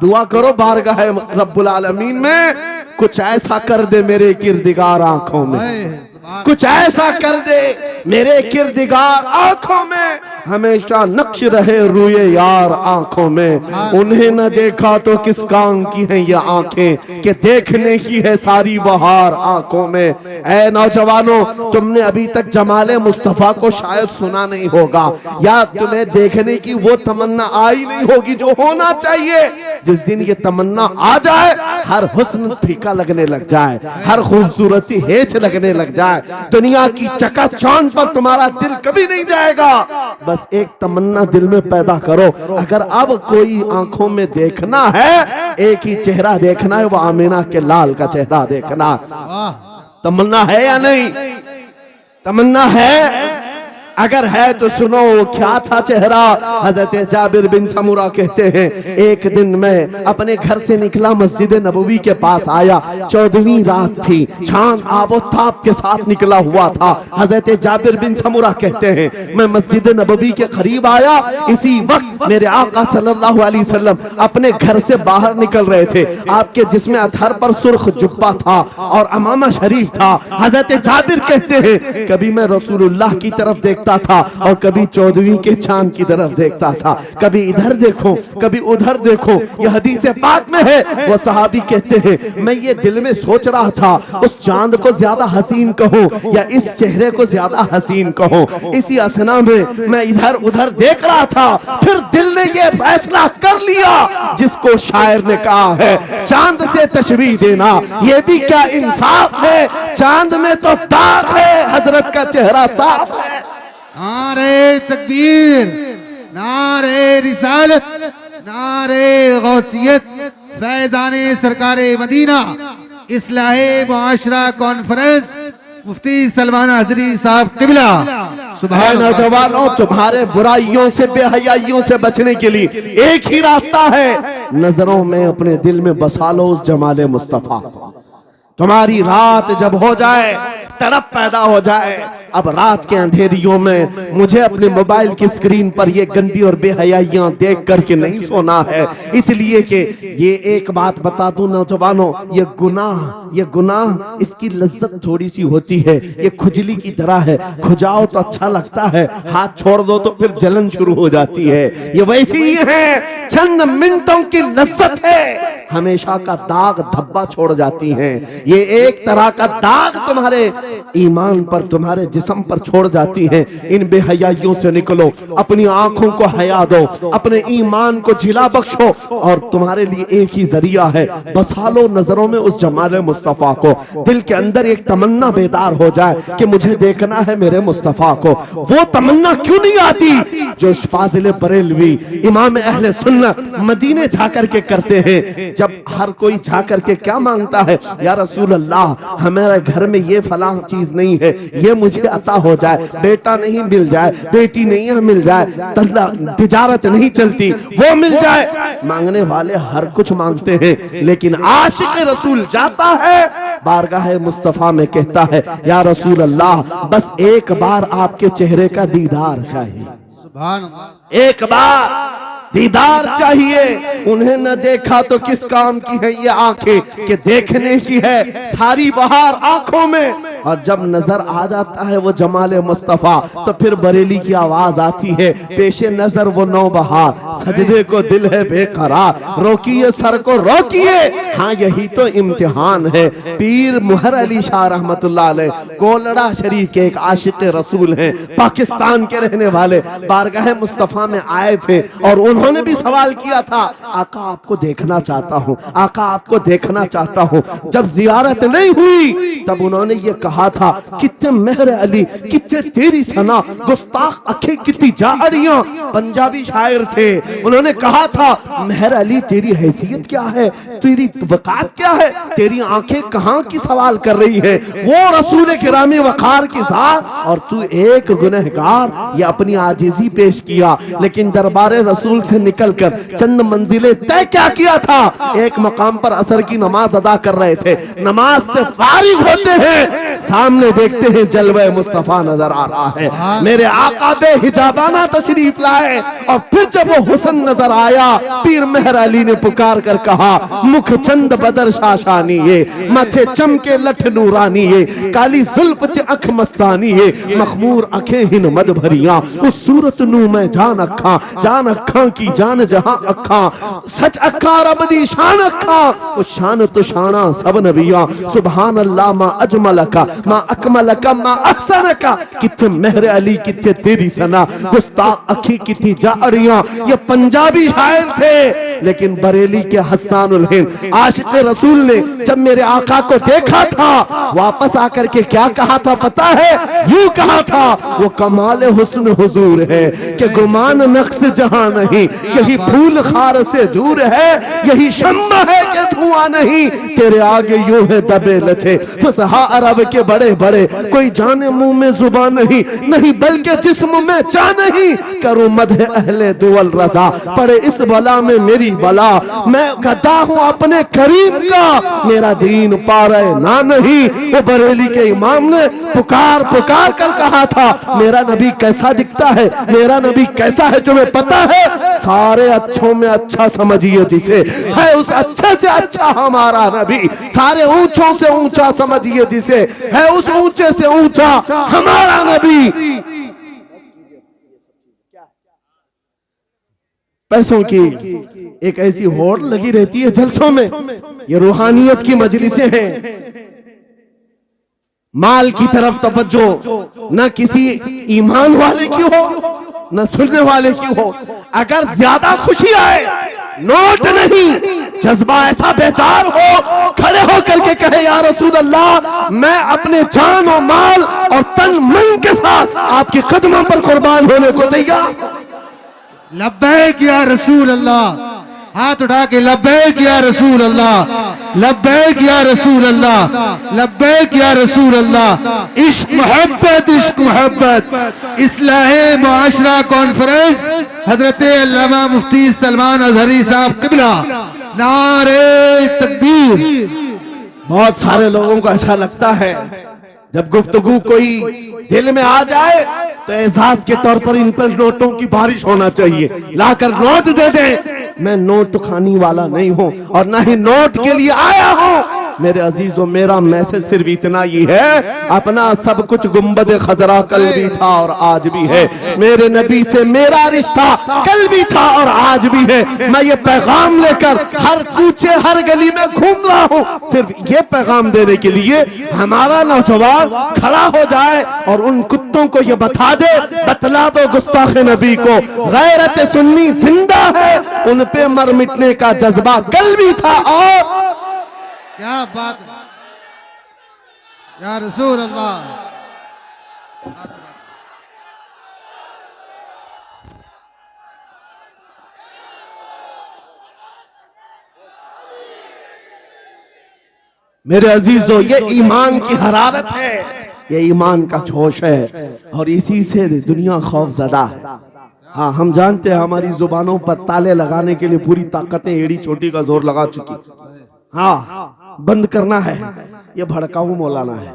दुआ करो बारगाह रब्बुल आलमीन में, कुछ ऐसा कर दे मेरे किरदिगार आंखों में, कुछ ऐसा कर दे मेरे किरदिगार आंखों में, हमेशा नक्श रहे रूए यार आंखों में। उन्हें न देखा तो किस काम की है ये आंखें, कि देखने की है सारी बहार आंखों में। ऐ नौजवानों, तुमने अभी तक जमाले मुस्तफा को शायद सुना नहीं होगा, या तुम्हें देखने की वो तमन्ना आई नहीं होगी जो होना चाहिए। जिस दिन ये तमन्ना आ जाए, हर हुस्न फीका लगने लग जाए, हर खूबसूरती हेच लगने लग जाए, दुनिया की चकाचौंध पर तुम्हारा दिल कभी नहीं जाएगा। बस एक तमन्ना दिल में पैदा करो, अगर अब कोई आंखों में देखना है, एक ही चेहरा देखना है, वो आमिना के लाल का चेहरा देखना। तमन्ना है या नहीं? तमन्ना है? अगर है तो सुनो, क्या था चेहरा? हजरत जाबिर बिन समूरा कहते हैं, एक दिन मैं अपने घर से निकला, मस्जिद नबवी के पास आया, 14वीं रात थी, चांद आबोताब के साथ निकला हुआ था। हजरत जाबिर बिन समूरा कहते हैं, मैं मस्जिद नबवी के करीब आया, इसी वक्त मेरे आका सल्लल्लाहु अलैहि वसल्लम अपने घर से बाहर निकल रहे थे। आपके जिस्म अतहर पर सुर्ख जुब्बा था और अमामा शरीफ था। हजरत जाबिर कहते हैं, कभी मैं रसूलुल्लाह की तरफ देखता देखता था और कभी 14वीं के चांद की तरफ देखता था, कभी इधर देखो कभी उधर देखो। यह हदीस पाक में है। वो सहाबी कहते हैं मैं ये दिल में सोच रहा था उस चांद को ज्यादा हसीन कहो या इस चेहरे को ज्यादा हसीन कहो। इसी असना में मैं इधर उधर देख रहा था, फिर दिल ने ये फैसला कर लिया जिसको शायर ने कहा है चांद से तशबीह देना ये भी क्या इंसाफ है, चांद में तो दाग है, हजरत का चेहरा साफ है। नारे तकबीर, नारे रिसालत, नारे गौसियत, फैजाने सरकारे मदीना, इस्लाहे मुआशरा कॉन्फ्रेंस, मुफ्ती सलमान हजरी साहब किबला। सुभान नौजवानों, तुम्हारे बुराइयों से बेहयाइयों से बचने के लिए एक ही रास्ता है, नजरों में अपने दिल में बसा लो उस जमाले मुस्तफा। तुम्हारी रात जब हो जाए, तड़प पैदा हो जाए, अब रात के अंधेरियों में मुझे अपने मोबाइल की स्क्रीन पर ये गंदी और बेहयाइयां देख करके नहीं सोना है। इसलिए कि ये एक बात बता दूं नौजवानों, ये गुनाह इसकी लज्जत थोड़ी सी होती है, ये खुजली की तरह है, खुजाओ तो अच्छा लगता है, हाथ छोड़ दो तो फिर जलन शुरू हो जाती है। ये वैसी ही है, चंद मिनटों की लज्जत है, हमेशा का दाग धब्बा छोड़ जाती हैं। ये एक तरह का दाग तुम्हारे ईमान पर, तुम्हारे जिस्म पर छोड़ जाती हैं। इन बेहयाइयों से निकलो, अपनी आंखों को हया दो, अपने ईमान को जिला बख्शो, और तुम्हारे लिए एक ही जरिया है, बसा लो नजरों में उस जमाले मुस्तफा को। दिल के अंदर एक तमन्ना बेदार हो जाए कि मुझे देखना है मेरे मुस्तफा को। वो तमन्ना क्यों नहीं आती जो फाजिल बरेलवी इमाम अहले सुन्नत मदीने जाकर के करते हैं। जब हर कोई जाकर के क्या मांगता है, या रसूल अल्लाह हमारे घर में ये फलां चीज नहीं है, ये मुझे अता हो जाए, बेटा नहीं मिल जाए, बेटी नहीं मिल जाए, तिजारत नहीं चलती, वो मिल जाए। मांगने वाले हर कुछ मांगते हैं, लेकिन आशिक रसूल जाता है बारगाह मुस्तफा में, कहता है या रसूल अल्लाह बस एक बार आपके चेहरे का दीदार चाहिए, सुभान अल्लाह। एक बार दीदार चाहिए। उन्हें न देखा तो किस काम की है ये आंखें कि देखने की है सारी बहार आंखों में। और जब नजर आ जाता है वो जमाले मुस्तफा, तो फिर बरेली की आवाज आती है, पेशे नजर वो नौबहार, सजदे को दिल है बेकरार, रोकिए सर को रोकिए, हाँ यही तो इम्तिहान है। पीर मुहर अली शाह रहमतुल्लाह अलैह कोलड़ा शरीफ के एक आशिक रसूल हैं, पाकिस्तान के रहने वाले, बारगाह मुस्तफा में आए थे और उन्होंने भी सवाल किया था, आका आपको देखना चाहता हूँ, आका आपको देखना चाहता हूँ। जब जियारत नहीं हुई तब उन्होंने ये कहा था, कितने मेहर अली, कितने तेरी सना, गुस्ताख अखे कितनी जारियां। पंजाबी शायर थे, उन्होंने कहा था मेहर अली तेरी हैसियत क्या है, तेरी वकात क्या है, तेरी आंखें कहाँ की सवाल कर रही है, वो रसूल किरामी वकार की जात, और तू एक गुनहगार। ये अपनी आजिजी पेश किया, लेकिन दरबारे रसूल से निकलकर चंद मंजिलें तय क्या किया था। एक मकाम पर असर की नमाज अदा कर रहे थे, नमाज से फारिग होते हैं, सामने देखते हैं जलवे मुस्तफा नजर आ रहा है। मेरे आका बे हिजाबाना तशरीफ लाए, और फिर जब वो हुस्न नजर आया, पीर मेहर अली ने पुकार कर कहा, मुख चंद बदर शाशानी ये, माथे चमके लठ नूरानी ये, काली जुल्फ ते अख मस्तानी ये, मखमूर अखे हिन मद भरिया, उस सूरत नू मैं जान अखा की जान जहां अखा, सच अखा रब दी शान अखा, उस शान तो शाना सब नबिया। सुभान अल्लाह मा अजमल का, मा अकमल का, मा अहसन का, कितने मेहर अली कितने तेरी सना, गुस्ताख अखी कितनी जारियां। ये पंजाबी शायर थे, लेकिन बरेली के हस्सानुल हिंद आशिक रसूल ने जब मेरे आका को देखा था, वापस आकर के क्या कहा था पता है, यूं कहा था, वो कमाल हुस्न हुजूर है कि गुमान नक्श जहां नहीं, यही फूल खार से दूर है, यही शम्मा है कि धुआं नहीं, तेरे आगे यूं है दबे लचे फसहा अरब के बड़े बड़े, कोई जाने मुंह में जुबान नहीं, नहीं बल्कि जिस्म में जान नहीं, करूं मदह अहले दुवल रजा, पड़े इस बला में मेरी बला, मैं गदा हूं अपने करीम का, मेरा दीन पा रहे ना नहीं। वो बरेली के इमाम ने पुकार पुकार कर कहा था, मेरा नबी कैसा दिखता है, मेरा नबी कैसा है, तुम्हें पता है, सारे अच्छों में अच्छा समझिए जिसे, है उस अच्छे से अच्छा हमारा नबी, सारे ऊंचों से ऊंचा समझिए जिसे, है उस ऊंचे से ऊंचा हमारा नबी। पैसों की एक ऐसी होड़ लगी रहती है जलसों में। ये रूहानियत की मजलिसें हैं। माल की तरफ तवज्जो न किसी ईमान वाले की हो न सुनने वाले की हो। अगर ज्यादा खुशी आए, नोट नहीं, जज्बा ऐसा बेदार हो, खड़े होकर के कहे या रसूल अल्लाह, मैं अपने जान और माल और तन मन के साथ आपके कदमों पर कुर्बान होने को तैयार। लब्बैक या रसूल अल्लाह, हाथ उठा के लब्बैक या रसूल अल्लाह, लब्बैक या रसूल अल्लाह, लब्बैक या रसूल अल्लाह। इश्क मोहब्बत, इश्क मोहब्बत। इस्लाहे मुआशरा कॉन्फ्रेंस हजरत अल्लामा मुफ्ती सलमान अजहरी साहब किबला, नारे तकबीर। बहुत सारे लोगों को ऐसा लगता है जब गुफ्तगू कोई दिल में आ जाए तो एहसास के तौर पर इन पर नोटों की बारिश होना चाहिए, लाकर नोट दे दे। मैं नोट खाने वाला नहीं हूं और ना ही नोट के लिए आया हूं। मेरे अजीजों, मेरा मैसेज सिर्फ इतना ही है, अपना सब कुछ गुंबद खजरा कल भी था और आज भी है। मेरे नबी से मेरा रिश्ता कल भी था और आज भी है। मैं ये पैगाम लेकर हर कूचे हर गली में घूम रहा हूँ, सिर्फ ये पैगाम देने के लिए हमारा नौजवान खड़ा हो जाए और उन कुत्तों को ये बता दे, बतला दो गुस्ताख नबी को, गैरत सुन्नी जिंदा है, उन पे मर मिटने का जज्बा कल भी था। और क्या बात है या रसूल अल्लाह। मेरे अजीजों, ये ईमान की हरारत है, ये ईमान का जोश है और इसी से दुनिया खौफजदा है। हाँ, हम जानते हैं हमारी जुबानों पर ताले लगाने के लिए पूरी ताकतें एड़ी चोटी का जोर लगा चुकी। हाँ, बंद करना है। ये भड़काऊ मौलाना है,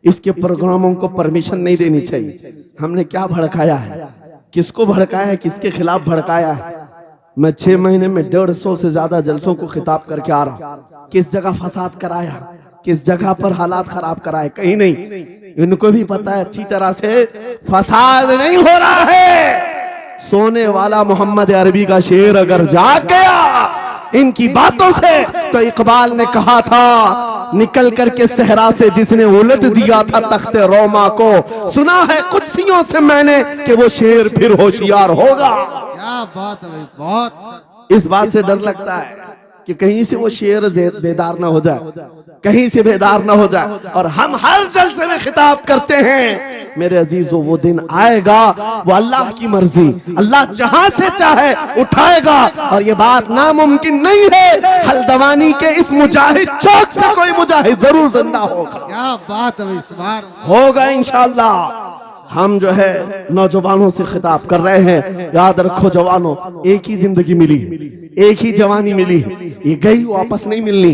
इसके प्रोग्रामों को परमिशन नहीं देनी चाहिए। हमने क्या भड़काया है, किसको भड़काया है, किसके खिलाफ भड़काया है? मैं 6 महीने में 150 से ज्यादा जलसों को खिताब करके आ रहा हूं। किस जगह फसाद कराया, किस जगह पर हालात खराब कराए, कहीं नहीं। इनको भी पता है अच्छी तरह से फसाद नहीं हो रहा है। सोने वाला मोहम्मद अरबी का शेर अगर जाग गया इनकी बातों से, तो इकबाल ने कहा था, निकल करके सहरा से जिसने उलट दिया था तख्ते रोमा को, सुना है कुत्सियों से मैंने कि वो शेर फिर होशियार होगा। क्या बात है, बहुत। इस बात से डर लगता है कि कहीं से वो शेर बेदार ना हो जाए, कहीं से बेदार ना हो जाए। और हम हर जलसे में खिताब करते हैं, मेरे अजीजों, वो दिन आएगा, वो अल्लाह की मर्जी, अल्लाह जहां से चाहे उठाएगा। और ये बात नामुमकिन नहीं है, हल्द्वानी के इस मुजाहिद चौक से कोई मुजाहिद जरूर जिंदा होगा। क्या बात है, इस बार होगा इंशाअल्लाह। हम जो है नौजवानों से खिताब कर रहे हैं, याद रखो जवानों, एक ही जिंदगी मिली, एक ही जवानी मिली, ये गई वापस नहीं मिलनी,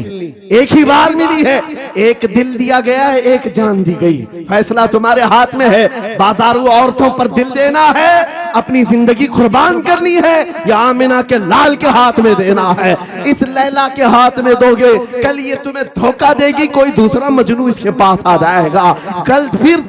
एक ही बार मिली है। एक दिल दिया गया है, एक जान दी गई। फैसला तुम्हारे हाथ में है, बाजारू औरतों पर दिल देना है, अपनी जिंदगी कुर्बान करनी है, या आमिना के लाल के हाथ में देना है। इस लैला के हाथ में दोगे, कल ये तुम्हें धोखा देगी, कोई दूसरा मजनू इसके पास आ जाएगा। कल फिर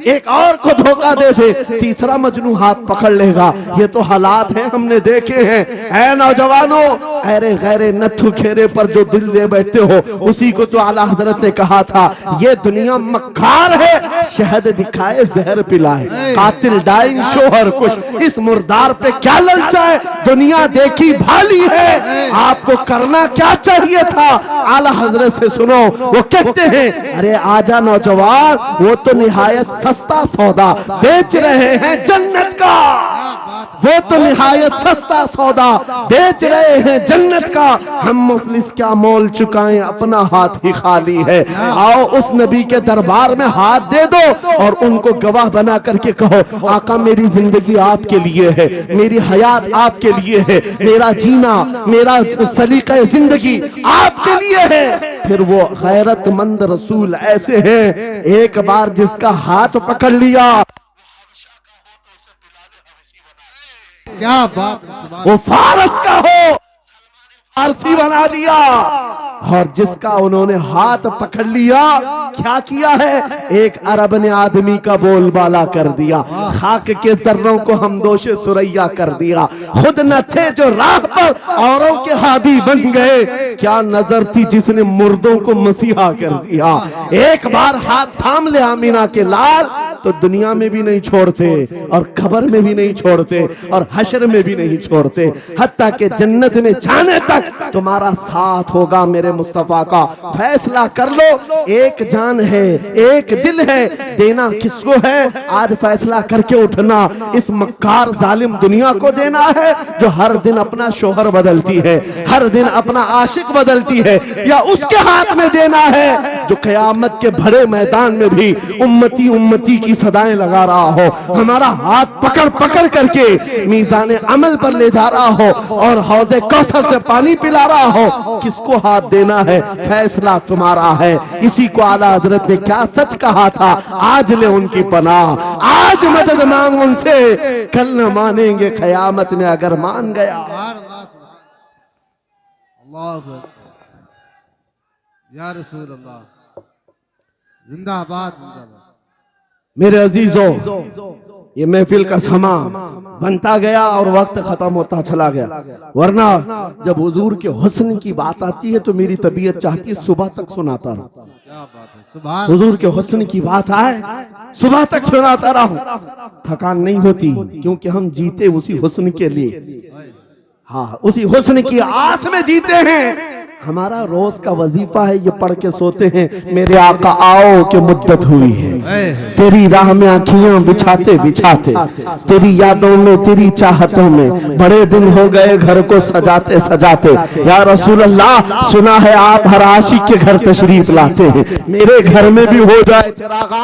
एक और को धोखा दे दे, तीसरा मजनू हाथ पकड़ लेगा। ये तो हालात हैं, हमने देखे हैं। ऐ नौजवानों, अरे गैरे नथु खेरे पर जो दिल दे बैठते हो, उसी को तो आला हजरत ने कहा था, ये दुनिया मक्कार है, शहद दिखाए जहर पिलाए, कातिल डाइन शोहर कुछ, इस मुर्दार पे क्या ललचाए, दुनिया देखी भाली है, आपको करना क्या चाहिए था? आला हजरत से सुनो, वो कहते हैं, अरे आजा नौजवान, वो तो निहायत सस्ता सौदा बेच रहे हैं जन्नत का, वो तो निहायत सस्ता सौदा बेच रहे हैं जन्नत का। हम मुफलिस क्या मोल चुकाएं, अपना हाथ ही खाली है। आओ उस नबी के दरबार में हाथ दे दो और उनको गवाह बना करके कहो, आका मेरी जिंदगी आपके लिए है, मेरी हयात आपके लिए है, मेरा जीना, मेरा सलीका जिंदगी आपके लिए है। फिर वो गैरतमंद रसूल ऐसे हैं, एक बार जिसका हाथ पकड़ लिया, क्या बात, वो फारस का हो, फारसी बना दिया। और जिसका उन्होंने हाथ पकड़ लिया, क्या किया है? एक अरब ने आदमी का बोलबाला कर दिया, खाक के जर्रों को हम दोषे सुरैया कर दिया। खुद न थे जो राह पर औरों के हादी बन गए, क्या नजर थी जिसने मुर्दों को मसीहा कर दिया। एक बार हाथ थाम ले आमीना के लाल तो दुनिया में भी नहीं छोड़ते और कब्र में भी नहीं छोड़ते और हशर में भी नहीं छोड़ते, हत्ता के जन्नत में जाने तक तुम्हारा साथ होगा मेरे मुस्तफा का। फैसला कर लो, एक जान है, एक दिल है, देना किसको है? आज फैसला करके उठना, इस मक्कार जालिम दुनिया को देना है जो हर दिन अपना शोहर बदलती है, हर दिन अपना आशिक बदलती है, या उसके हाथ में देना है जो कयामत के बड़े मैदान में भी उम्मती उम्मती की सदाएं लगा रहा हो, हमारा हाथ पकड़ पकड़ करके मीज़ाने अमल पर ले जा रहा हो और हौज़े कौसर से पानी पिला रहा हो। किसको हाथ देना है? फैसला तुम्हारा है। इसी को आला हजरत ने क्या सच कहा था, आज ले उनकी पनाह, आज मदद मांग उनसे, कल न मानेंगे कयामत में अगर मान गया। अल्लाहु अकबर, या रसूल अल्लाह, जिंदाबाद जिंदाबाद। मेरे अजीजों, ये महफिल का समा बनता गया और वक्त खत्म होता चला गया, वरना जब हुजूर के हुस्न की बात आती है तो मेरी तबीयत चाहती है सुबह तक सुनाता रहूं। क्या बात है, सुभान। हुजूर के हुस्न की बात आए सुबह तक सुनाता रहूं, थकान नहीं होती, क्योंकि हम जीते उसी हुस्न के लिए, हाँ उसी हुस्न की आस में जीते हैं। हमारा रोज का वजीफा है, ये पढ़ के सोते हैं, मेरे आका आओ कि मुद्दत हुई है तेरी राह में आँखियां बिछाते बिछाते, तेरी यादों में तेरी चाहतों में बड़े दिन हो गए घर को सजाते सजाते। या रसूल अल्लाह, सुना है आप हर आशिक के घर तशरीफ लाते हैं, मेरे घर में भी हो जाए चिरागा,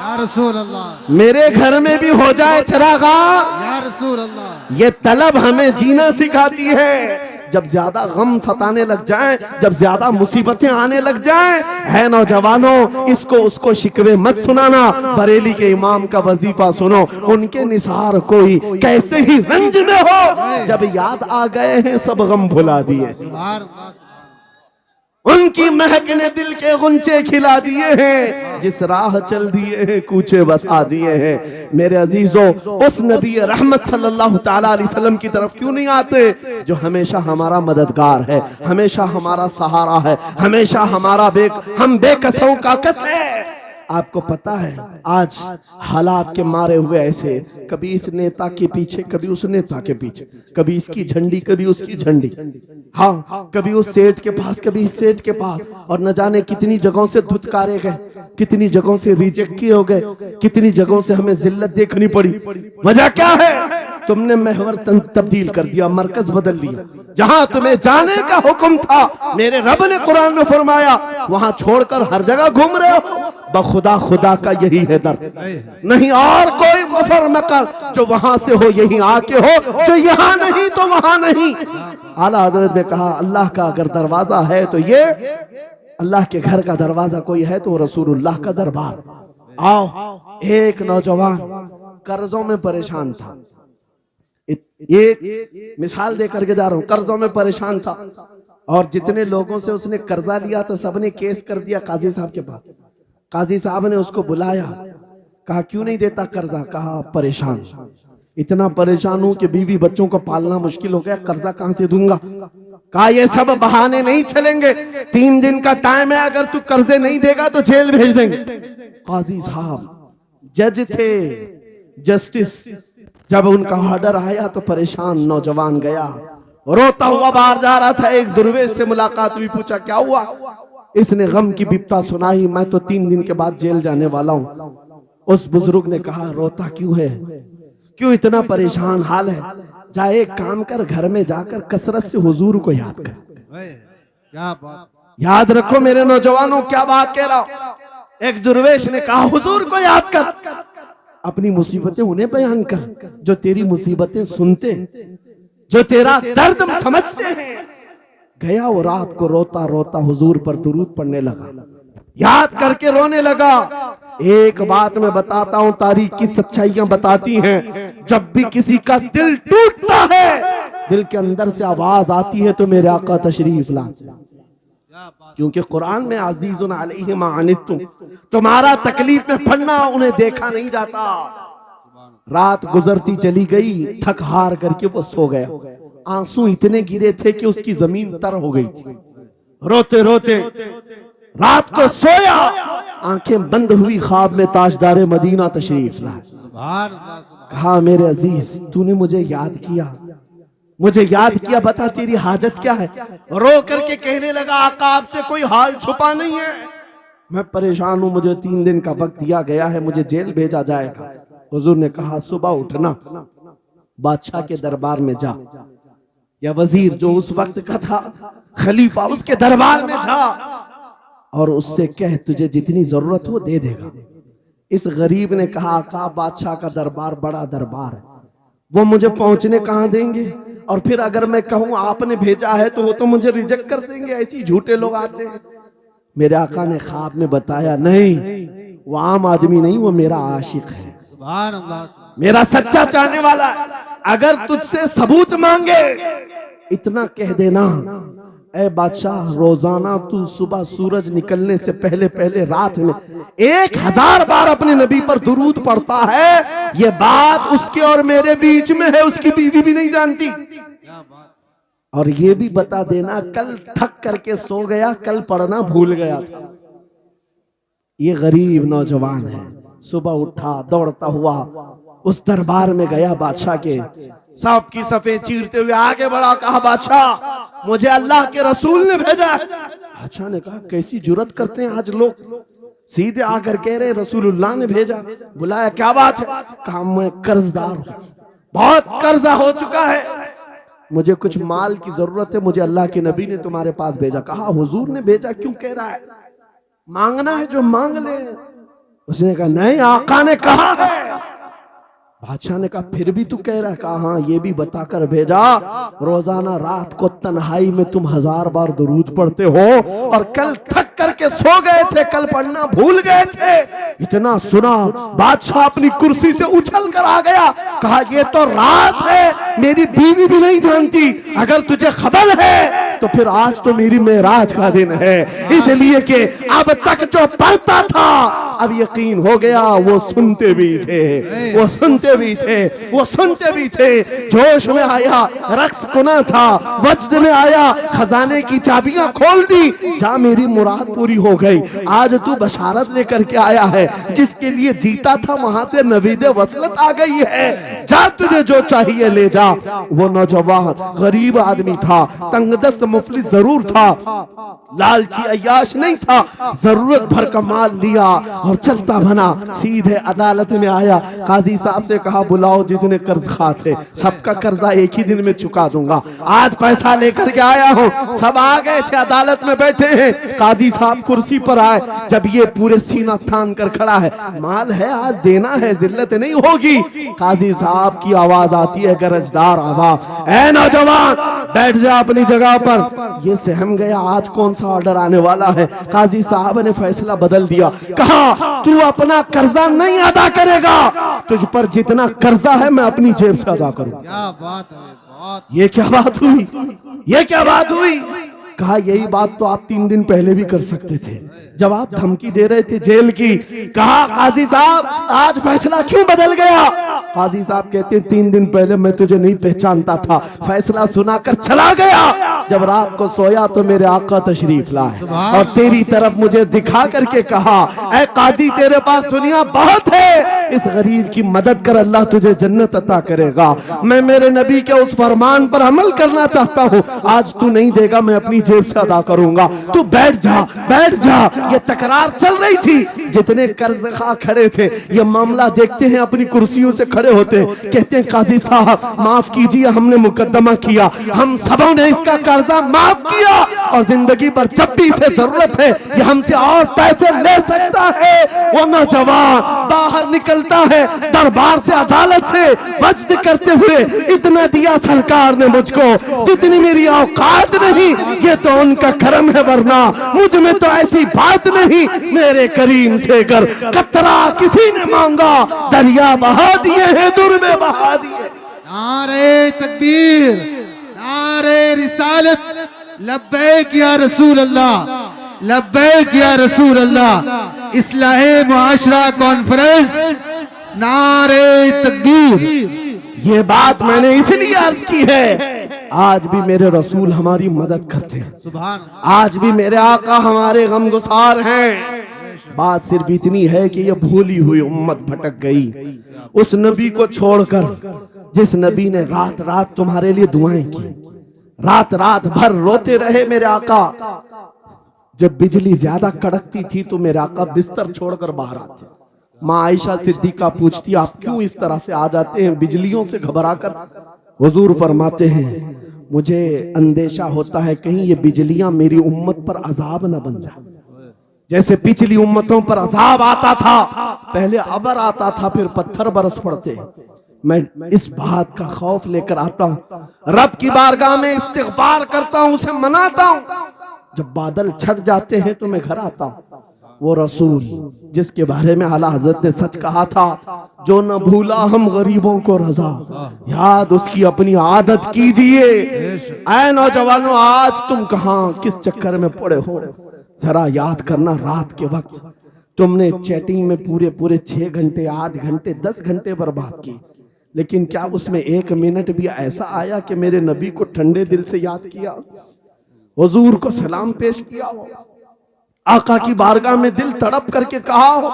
या रसूल अल्लाह, मेरे घर में भी हो जाए चिरागा। या रसूल अल्लाह, ये तलब हमें जीना सिखाती है। जब ज्यादा गम सताने लग जाएं, जब ज्यादा मुसीबतें आने लग जाएं, है नौजवानों, इसको उसको शिकवे मत सुनाना, बरेली के इमाम का वजीफा सुनो, उनके निसार कोई कैसे ही रंज में हो, जब याद आ गए हैं सब गम भुला दिए, उनकी महक ने दिल के गुंचे खिला दिए हैं, जिस राह चल दिए हैं कूचे बसा दिए हैं। मेरे अजीजों, उस नबी रहमत सल्लल्लाहु ताला अलैहि वसल्लम की तरफ क्यों नहीं आते जो हमेशा हमारा मददगार है, हमेशा हमारा सहारा है, हमेशा हमारा हम बेकसों का कस है। आपको पता है आज हालात के मारे हुए ऐसे, कभी इस नेता के पीछे, कभी उस नेता के पीछे, कभी इसकी झंडी कभी उसकी झंडी, हाँ कभी उस सेठ के पास कभी इस सेठ के पास, और न जाने कितनी जगहों से धुतकारे गए, कितनी जगहों से रिजेक्ट किए हो गए, कितनी जगहों से हमें जिल्लत देखनी पड़ी। वजह क्या है? तुमने महवर तब्दील कर दिया, मरकज बदल दिया। जहां तुम्हें जाने का हुक्म था, मेरे रब ने कुरान में फरमाया, वहां छोड़कर हर जगह घूम रहे हो। बखुदा खुदा का यही है दर्द, नहीं और कोई मुफर मकर, जो वहां से हो यही आके हो, जो यहाँ नहीं तो वहां नहीं। आला हजरत ने कहा, अल्लाह का अगर दरवाजा है तो ये अल्लाह के घर का दरवाजा कोई है तो रसूलुल्लाह का दरबार। आओ, एक नौजवान कर्जों में परेशान था, एक मिसाल दे करके जा रहा हूं, कर्जों में परेशान था और जितने लोगों से उसने कर्जा लिया था सबने केस कर दिया काजी साहब के पास। काजी साहब ने उसको बुलाया, कहा क्यों नहीं देता कर्जा? कहा परेशान, इतना परेशान हूं कि बीवी बच्चों को पालना मुश्किल हो गया, कर्जा कहां से दूंगा? कहा ये सब बहाने नहीं चलेंगे, 3 दिन का टाइम है, अगर तू कर्जे नहीं देगा तो जेल भेज देंगे। काजी साहब जज थे, जस्टिस, जब उनका ऑर्डर आया तो परेशान नौजवान गया, रोता हुआ बाहर जा रहा था। एक दुर्वेश से मुलाकात हुई, पूछा क्या हुआ? इसने गम की बिपता सुनाई, मैं तो 3 दिन के बाद जेल जाने वाला हूं। उस बुजुर्ग ने कहा, रोता क्यों है, क्यों इतना परेशान हाल है? जा एक काम कर, घर में जाकर कसरत से हुजूर को याद कर। क्या बात, याद रखो मेरे नौजवानों, क्या बात कह रहा हूं। एक दुर्वेश ने कहा, हुजूर को याद कर, अपनी मुसीबतें उन्हें बयान कर जो तेरी मुसीबतें सुनते, जो तेरा दर्द समझते हैं। गया वो रात को रोता रोता हुजूर पर दुरूद पढ़ने लगा, याद करके रोने लगा। एक बात मैं बताता हूं, तारीख की सच्चाइयां बताती हैं, जब भी किसी का दिल टूटता है, दिल के अंदर से आवाज आती है तो मेरे आका तशरीफ लाते। क्योंकि कुरान में अजीजुन अलैहि मा अनित्तुम, तुम्हारा तकलीफ में पड़ना उन्हें देखा नहीं जाता। रात गुजरती चली गई, थक हार करके वो सो गया। आंसू इतने गिरे थे कि उसकी जमीन तर हो गई थी। रोते रोते रात को सोया, आंखें बंद हुई, ख्वाब में ताजदार मदीना तशरीफ लाए। कहा मेरे अजीज तूने मुझे याद किया, मुझे याद किया, बता तेरी हाजत क्या है। रो करके कहने लगा आका आपसे कोई हाल छुपा नहीं है, मैं परेशान हूं, मुझे 3 दिन का वक्त दिया गया है, मुझे जेल भेजा जाएगा। हुजूर ने कहा सुबह उठना, बादशाह के दरबार में जा, या वजीर जो उस वक्त का था खलीफा, उसके दरबार में जा और उससे कह तुझे जितनी जरूरत हो दे देगा। इस गरीब ने कहा आका बादशाह का दरबार बड़ा दरबार है, वो मुझे पहुंचने कहां देंगे, और फिर अगर मैं कहूं आपने भेजा है तो वो तो मुझे रिजेक्ट कर देंगे, ऐसी झूठे लोग आते हैं। मेरे आका ने ख्वाब में बताया नहीं, वो आम आदमी नहीं, वो मेरा आशिक है, मेरा सच्चा चाहने वाला है। अगर तुझसे सबूत मांगे इतना कह देना, ऐ बादशाह रोजाना तू सुबह सूरज निकलने से पहले पहले रात में 1000 बार अपने नबी पर दुरूद पढ़ता है, ये बात उसके और मेरे बीच में है, उसकी बीवी भी नहीं जानती। और ये भी बता देना कल थक करके सो गया, कल पढ़ना भूल गया था। ये गरीब नौजवान है, सुबह उठा दौड़ता हुआ उस दरबार में गया, बादशाह के सब की सफे चीरते हुए आगे बढ़ा, कहा बादशाह मुझे अल्लाह के रसूल ने भेजा। बादशाह ने कहा कैसी जुर्रत करते हैं आज लोग, सीधे आकर कह रहे रसूलुल्लाह ने भेजा। बुलाया क्या बात है, कहा मैं कर्जदार हूं, बहुत कर्जा हो चुका है, मुझे कुछ माल की जरूरत है, मुझे अल्लाह के नबी ने तुम्हारे पास भेजा। कहा हुजूर ने भेजा, क्यों कह रहा है, मांगना है जो मांग ले। उसने कहा नहीं आका ने कहा है। बादशाह ने कहा फिर भी तू कह रहा है, कहा हाँ ये भी बताकर भेजा रोजाना रात को तन्हाई में तुम 1000 बार दुरूद पढ़ते हो, और कल थक करके सो गए थे, कल पढ़ना भूल गए थे। इतना सुना बादशाह अपनी कुर्सी से उछल कर आ गया, कहा ये तो राज है, मेरी बीवी भी नहीं जानती, अगर तुझे खबर है तो फिर आज तो मेरी मेराज का दिन है, इसलिए कि अब तक जो पढ़ता था अब यकीन हो गया वो सुनते भी थे, वो सुनते भी थे, वो सुनते भी थे। जोश में आया, रक्स कुना था, वज्द में आया, खजाने की चाबियां खोल दी, जा मेरी मुराद पूरी हो गई। आज तू बशारत लेकर के आया है, जिसके लिए जीता था वहां से नवीद वसलत आ गई है, जा तुझे जो चाहिए ले जा। वो नौजवान गरीब आदमी था, तंगदस्त मुफलिस जरूर था, लालची अय्याश नहीं था, जरूरत भर का माल लिया और चलता बना, सीधे अदालत में आया। काजी साहब से कहा बुलाओ जितने कर्ज खा थे, सबका कर्जा एक ही दिन में चुका दूंगा, आज पैसा लेकर के आया हूँ। सब आ गए थे, अदालत में बैठे हैं, काजी साहब कुर्सी पर आए, जब ये पूरे सीना थान कर खड़ा है, माल है आज देना है, जिल्लत नहीं होगी। काजी साहब की आवाज आती है, गरजदार आवाज, ऐ नौजवान बैठ जा अपनी जगह पर। ये सहम गया आज कौन सा ऑर्डर आने वाला है। काजी साहब ने फैसला बदल दिया, कहा तू अपना कर्जा नहीं अदा करेगा, तुझ पर जितना कर्जा है मैं अपनी जेब से अदा करूंगा। क्या बात है, ये क्या बात हुई, ये क्या बात हुई। कहा यही बात तो आप 3 दिन पहले भी कर सकते थे, जब आप धमकी दे रहे थे जेल की। कहा काजी साहब आज फैसला क्यों बदल गया। काजी साहब कहते 3 दिन पहले मैं तुझे नहीं पहचानता था, फैसला सुनाकर चला गया, जब रात को सोया तो मेरे आका तशरीफ लाए और तेरी तरफ मुझे दिखा करके कहा, ऐ काजी तेरे पास दुनिया बहुत है, इस गरीब की मदद कर, अल्लाह तुझे जन्नत अता करेगा। मैं मेरे नबी के उस फरमान पर अमल करना चाहता हूँ, आज तू नहीं देगा मैं अपनी जेब से अदा करूंगा, तू बैठ जा, बैठ जा। ये तकरार चल रही थी, जितने कर्ज खा खड़े थे ये मामला देखते हैं, अपनी कुर्सियों से खड़े होते, कहते हैं काजी साहब माफ कीजिए, हमने मुकदमा किया, हम सबों ने इसका कर्जा माफ किया, और जिंदगी भर जब भी इसे जरूरत है ये हमसे और पैसे ले सकता है। वो नौजवान बाहर निकलता है दरबार से, अदालत से, वज्द करते हुए, इतना दिया सरकार ने मुझको जितनी मेरी औकात नहीं, ये तो उनका करम है, वरना मुझ में तो ऐसी बात नहीं। मेरे करीम से कर कतरा किसी ने मांगा, दरिया बहा दिए हैं, दुर में बहा दिए। नारे तकबीर, नारे रिसालत, लब्बैक या रसूल अल्लाह, लब्बैक या रसूल अल्लाह। इस्लाहे मुआशरा कॉन्फ्रेंस, नारे तकबीर। ये बात मैंने इसलिए अर्ज की है, आज भी मेरे रसूल हमारी मदद करते हैं, सुभान। आज भी मेरे आका हमारे गमगुसार हैं। बात सिर्फ इतनी है कि ये भूली हुई उम्मत भटक गई उस नबी को छोड़कर जिस नबी ने रात रात तुम्हारे लिए दुआएं की, रात रात भर रोते रहे मेरे आका। जब बिजली ज्यादा कड़कती थी तो मेरे आका बिस्तर छोड़कर बाहर आते। माँ आयशा सिद्दीका पूछती, आप क्यों इस तरह से आ जाते हैं बिजलियों से घबरा कर? हुजूर फरमाते हैं, मुझे अंदेशा होता है कहीं ये बिजलियां मेरी उम्मत पर अजाब न बन जाए। जैसे पिछली उम्मतों पर अजाब आता था, पहले अबर आता था फिर पत्थर बरस पड़ते, मैं इस बात का खौफ लेकर आता हूँ, रब की बारगाह में इस्तिग़फार करता हूँ, उसे मनाता हूँ। जब बादल छट जाते हैं तो मैं घर आता हूँ। वो रसूल जिसके बारे में आला हजरत ने सच कहा था, जो न भूला हम गरीबों को रजा, याद उसकी अपनी आदत कीजिए। ऐ नौजवानों, आज तुम कहां किस चक्कर में पड़े हो, जरा याद करना। रात के वक्त तुमने चैटिंग में पूरे पूरे 6 घंटे 8 घंटे 10 घंटे बर्बाद की, लेकिन क्या उसमें 1 मिनट भी ऐसा आया कि मेरे नबी को ठंडे दिल से याद किया, हुजूर को सलाम पेश किया हो, आका की बारगाह में दिल तड़प करके कहा हो,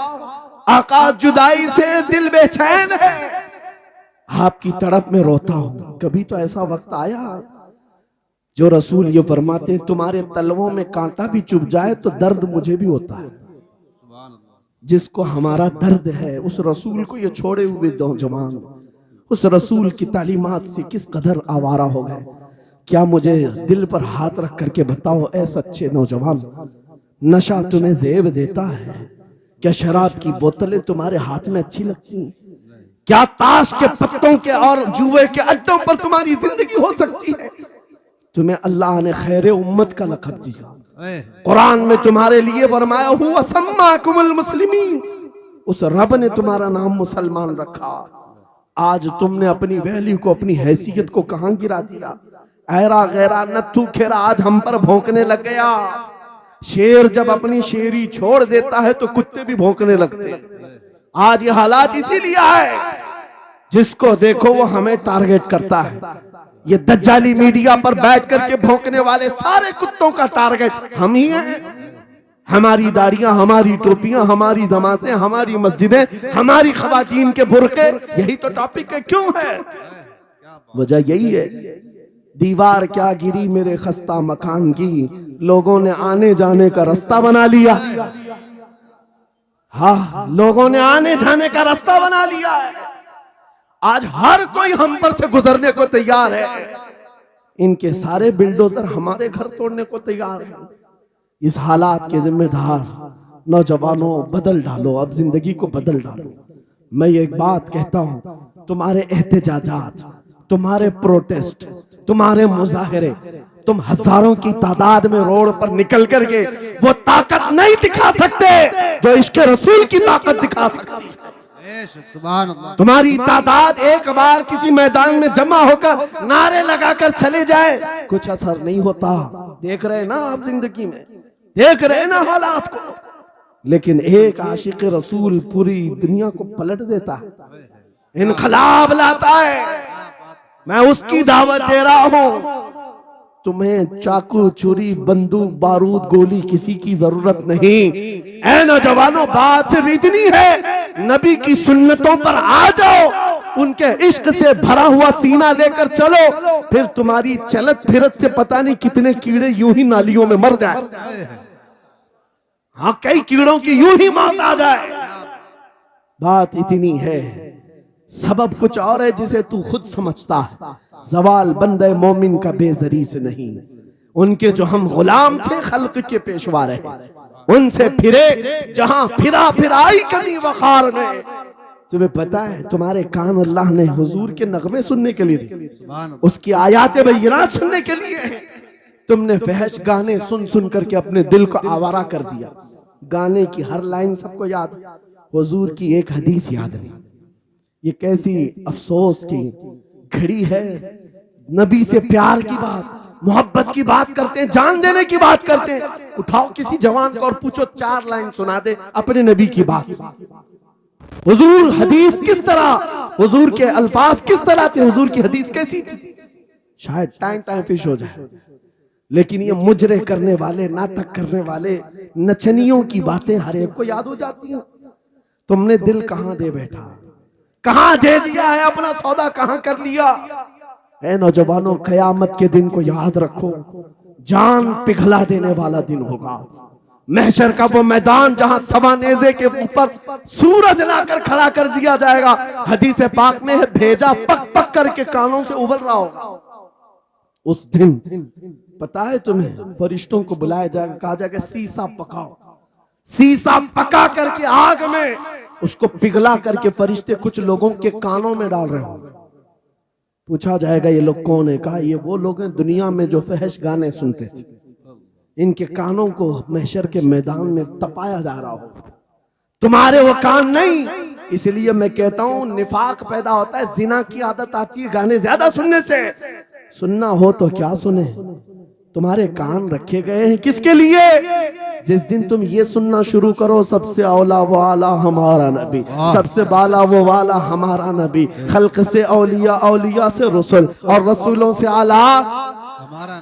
आका जुदाई से दिल बेचैन है, आपकी तड़प में रोता हूं। कभी तो ऐसा वक्त आया जो रसूल ये फरमाते हैं, तुम्हारे तलवों में कांटा भी चुभ जाए तो दर्द मुझे भी होता है। जिसको हमारा दर्द है उस रसूल को ये छोड़े हुए नौजवान उस रसूल की तालीमात से किस कदर आवारा हो गए। क्या मुझे दिल पर हाथ रख करके बताओ, ऐ सच्चे नौजवान, नशा तुम्हें जेब देता है? क्या शराब की बोतलें तुम्हारे हाथ में अच्छी लगती हैं? क्या ताश के पत्तों के और जुए के अड्डों पर तुम्हारी जिंदगी हो सकती है? तुम्हें अल्लाह ने खैर उम्मत का लक़ब दिया, कुरान में तुम्हारे लिए फरमाया हुआ सम्माकुमुल मुस्लिमीन, उस रब ने तुम्हारा नाम मुसलमान रखा। आज तुमने अपनी वैल्यू को, अपनी हैसियत को कहां गिरा दिया? ऐरा गैरा नत्थू खेरा आज हम पर भौंकने लग गया। शेर जब अपनी शेरी छोड़ देता है तो कुत्ते भी भौंकने लगते हैं। आज ये हालात इसीलिए है, जिसको देखो वो हमें टारगेट करता है। ये दज्जाली मीडिया पर बैठ करके भौंकने वाले सारे कुत्तों का टारगेट हम ही हैं। हमारी दाढ़ियां, हमारी टोपियां, हमारी नमाज़ें, हमारी मस्जिदें, हमारी खवातीन के बुर्के, यही तो टॉपिक है। क्यों है? वजह यही है, दीवार क्या गिरी मेरे खस्ता मकान की, लोगों ने आने जाने का रास्ता बना लिया। हाँ, लोगों ने आने जाने का रास्ता बना लिया है। आज हर कोई हम पर से गुजरने को तैयार है। इनके सारे बिल्डोजर हमारे घर तोड़ने को तैयार है। इस हालात के जिम्मेदार नौजवानों, बदल डालो, अब जिंदगी को बदल डालो। मैं एक बात कहता हूं, तुम्हारे एहतजाजात, तुम्हारे प्रोटेस्ट, तुम्हारे मुजाहरे, तुम हजारों की तादाद में रोड पर निकल करके वो ताकत नहीं दिखा सकते जो इश्क रसूल की ताकत दिखा सकती है। तुम्हारी तादाद एक बार किसी मैदान में जमा होकर नारे लगाकर चले जाए, कुछ असर नहीं होता। देख रहे ना आप, जिंदगी में देख रहे ना हालात को। लेकिन एक आशिक रसूल पूरी दुनिया को पलट देता है, इनकलाब लाता है। मैं उसकी दावत दे रहा हूं। तुम्हें चाकू, छुरी, बंदूक, बारूद, गोली किसी की जरूरत नहीं। ऐ नौजवानों, बात सिर्फ इतनी है, नबी की सुन्नतों पर आ जाओ, उनके इश्क से भरा हुआ सीना लेकर चलो, फिर तुम्हारी चलत फिरत से पता नहीं कितने कीड़े यूं ही नालियों में मर जाए। हाँ, कई कीड़ों की यूं ही मौत आ जाए। बात इतनी है, सबब कुछ और है जिसे तू खुद समझता है। जवाल बंदे मोमिन का बेजरी से नहीं। उनके जो हम गुलाम थे, खल्क के पेशवा रहे, उनसे फिरे जहां फिरा फिराई कमी वखार में। तुम्हें पता है, तुम्हारे कान अल्लाह ने हुजूर के नगमे सुनने के लिए दिए, उसकी आयात बय्यिनात सुनने के लिए। तुमने फहश गाने सुन सुन करके अपने दिल को आवारा कर दिया। गाने की हर लाइन सबको याद, हुजूर की एक हदीस याद नहीं। ये कैसी अफसोस की घड़ी है। नबी से प्यार की बात, मोहब्बत की बात करते हैं, जान देने की बात करते हैं। उठाओ किसी जवान को और पूछो 4 लाइन सुना दे अपने नबी की बात। हुजूर हदीस किस तरह, हुजूर के अल्फाज किस तरह थे, हुजूर की हदीस कैसी थी, शायद टाइम फिश हो जाए। लेकिन ये मुजरे करने वाले, नाटक करने वाले, नचनियों की बातें हर एक को याद हो जाती हैं। तुमने दिल कहां दे बैठा, कहां दे दिया है, अपना सौदा कहां कर लिया। ऐ नौजवानों, कयामत के दिन को याद रखो, जान पिघला देने वाला दिन होगा। महशर का वो मैदान जहां सवानेजे के ऊपर सूरज लाकर खड़ा कर दिया जाएगा। हदीस पाक में है, भेजा पक पक करके कानों से उबल रहा होगा। उस दिन पता है तुम्हें, फरिश्तों को बुलाया जाएगा, कहा जाएगा सीसा पकाओ। सीसा पका करके आग में उसको पिघला करके फरिश्ते कुछ लोगों के कानों में डाल रहे होंगे। पूछा जाएगा ये लोग कौन है? कहा ये वो लोग हैं दुनिया में जो फहश गाने सुनते थे, इनके कानों को महशर के मैदान में तपाया जा रहा हो, तुम्हारे वो कान नहीं। इसलिए मैं कहता हूं निफाक पैदा होता है, जिना की आदत आती है गाने ज्यादा सुनने से। सुनना हो तो क्या सुने, तुम्हारे कान रखे गए हैं किसके लिए? जिस दिन तुम ये सुनना शुरू करो, सबसे औला वो आला हमारा नबी, सबसे बाला वो वाला हमारा नबी, खल्क से औलिया, औलिया से रसूल, और रसूलों से आला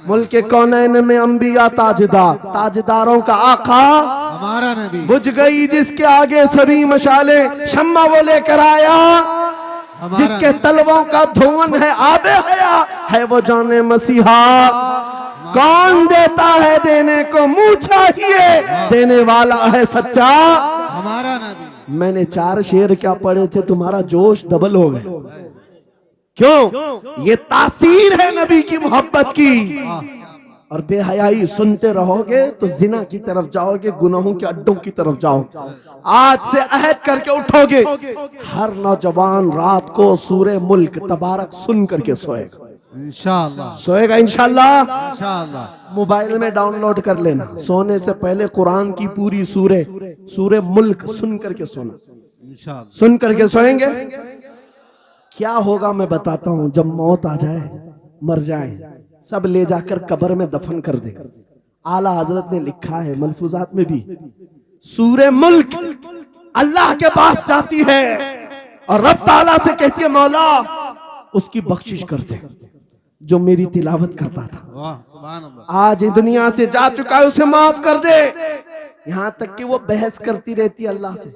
मुल्क कौनैन में अंबिया ताजदार, ताजदारों का आका हमारा नबी। बुझ गई जिसके आगे सभी मशाले, शम्मा वो लेकर आया जिसके तलवों का धुआं है आबे हया, है वो जाने मसीहा। कौन देता है देने को मुंह चाहिए, देने वाला है सच्चा हमारा नबी। मैंने 4 शेर क्या पढ़े थे, तुम्हारा जोश डबल हो गए। क्यों? ये तासीर है नबी की मोहब्बत की। और बेहयाई सुनते रहोगे तो जिना की तरफ जाओगे, गुनाहों के अड्डों की तरफ जाओगे। आज से अहद करके उठोगे, हर नौजवान रात को सूरे मुल्क तबारक सुन करके सोएगा इंशाअल्लाह, सोएगा इंशाअल्लाह। इंशाअल्लाह। मोबाइल में डाउनलोड कर लेना, सोने से पहले कुरान की पूरी सूरे मुल्क सुन करके सोना, इंशाअल्लाह। सुन करके सोएंगे। क्या होगा मैं बताता हूं, जब मौत आ जाए, मर जाए, सब ले जाकर कब्र में दफन कर दे। आला हजरत ने लिखा है मलफूजात में भी, सूरे मुल्क अल्लाह के पास जाती है और रब ताला से कहती है मौला उसकी बख्शिश कर दे जो मेरी तिलावत करता था, वाह सुभान अल्लाह। आज दुनिया से जा चुका है, उसे माफ कर दे। यहां तक कि वो बहस करती रहती अल्लाह से,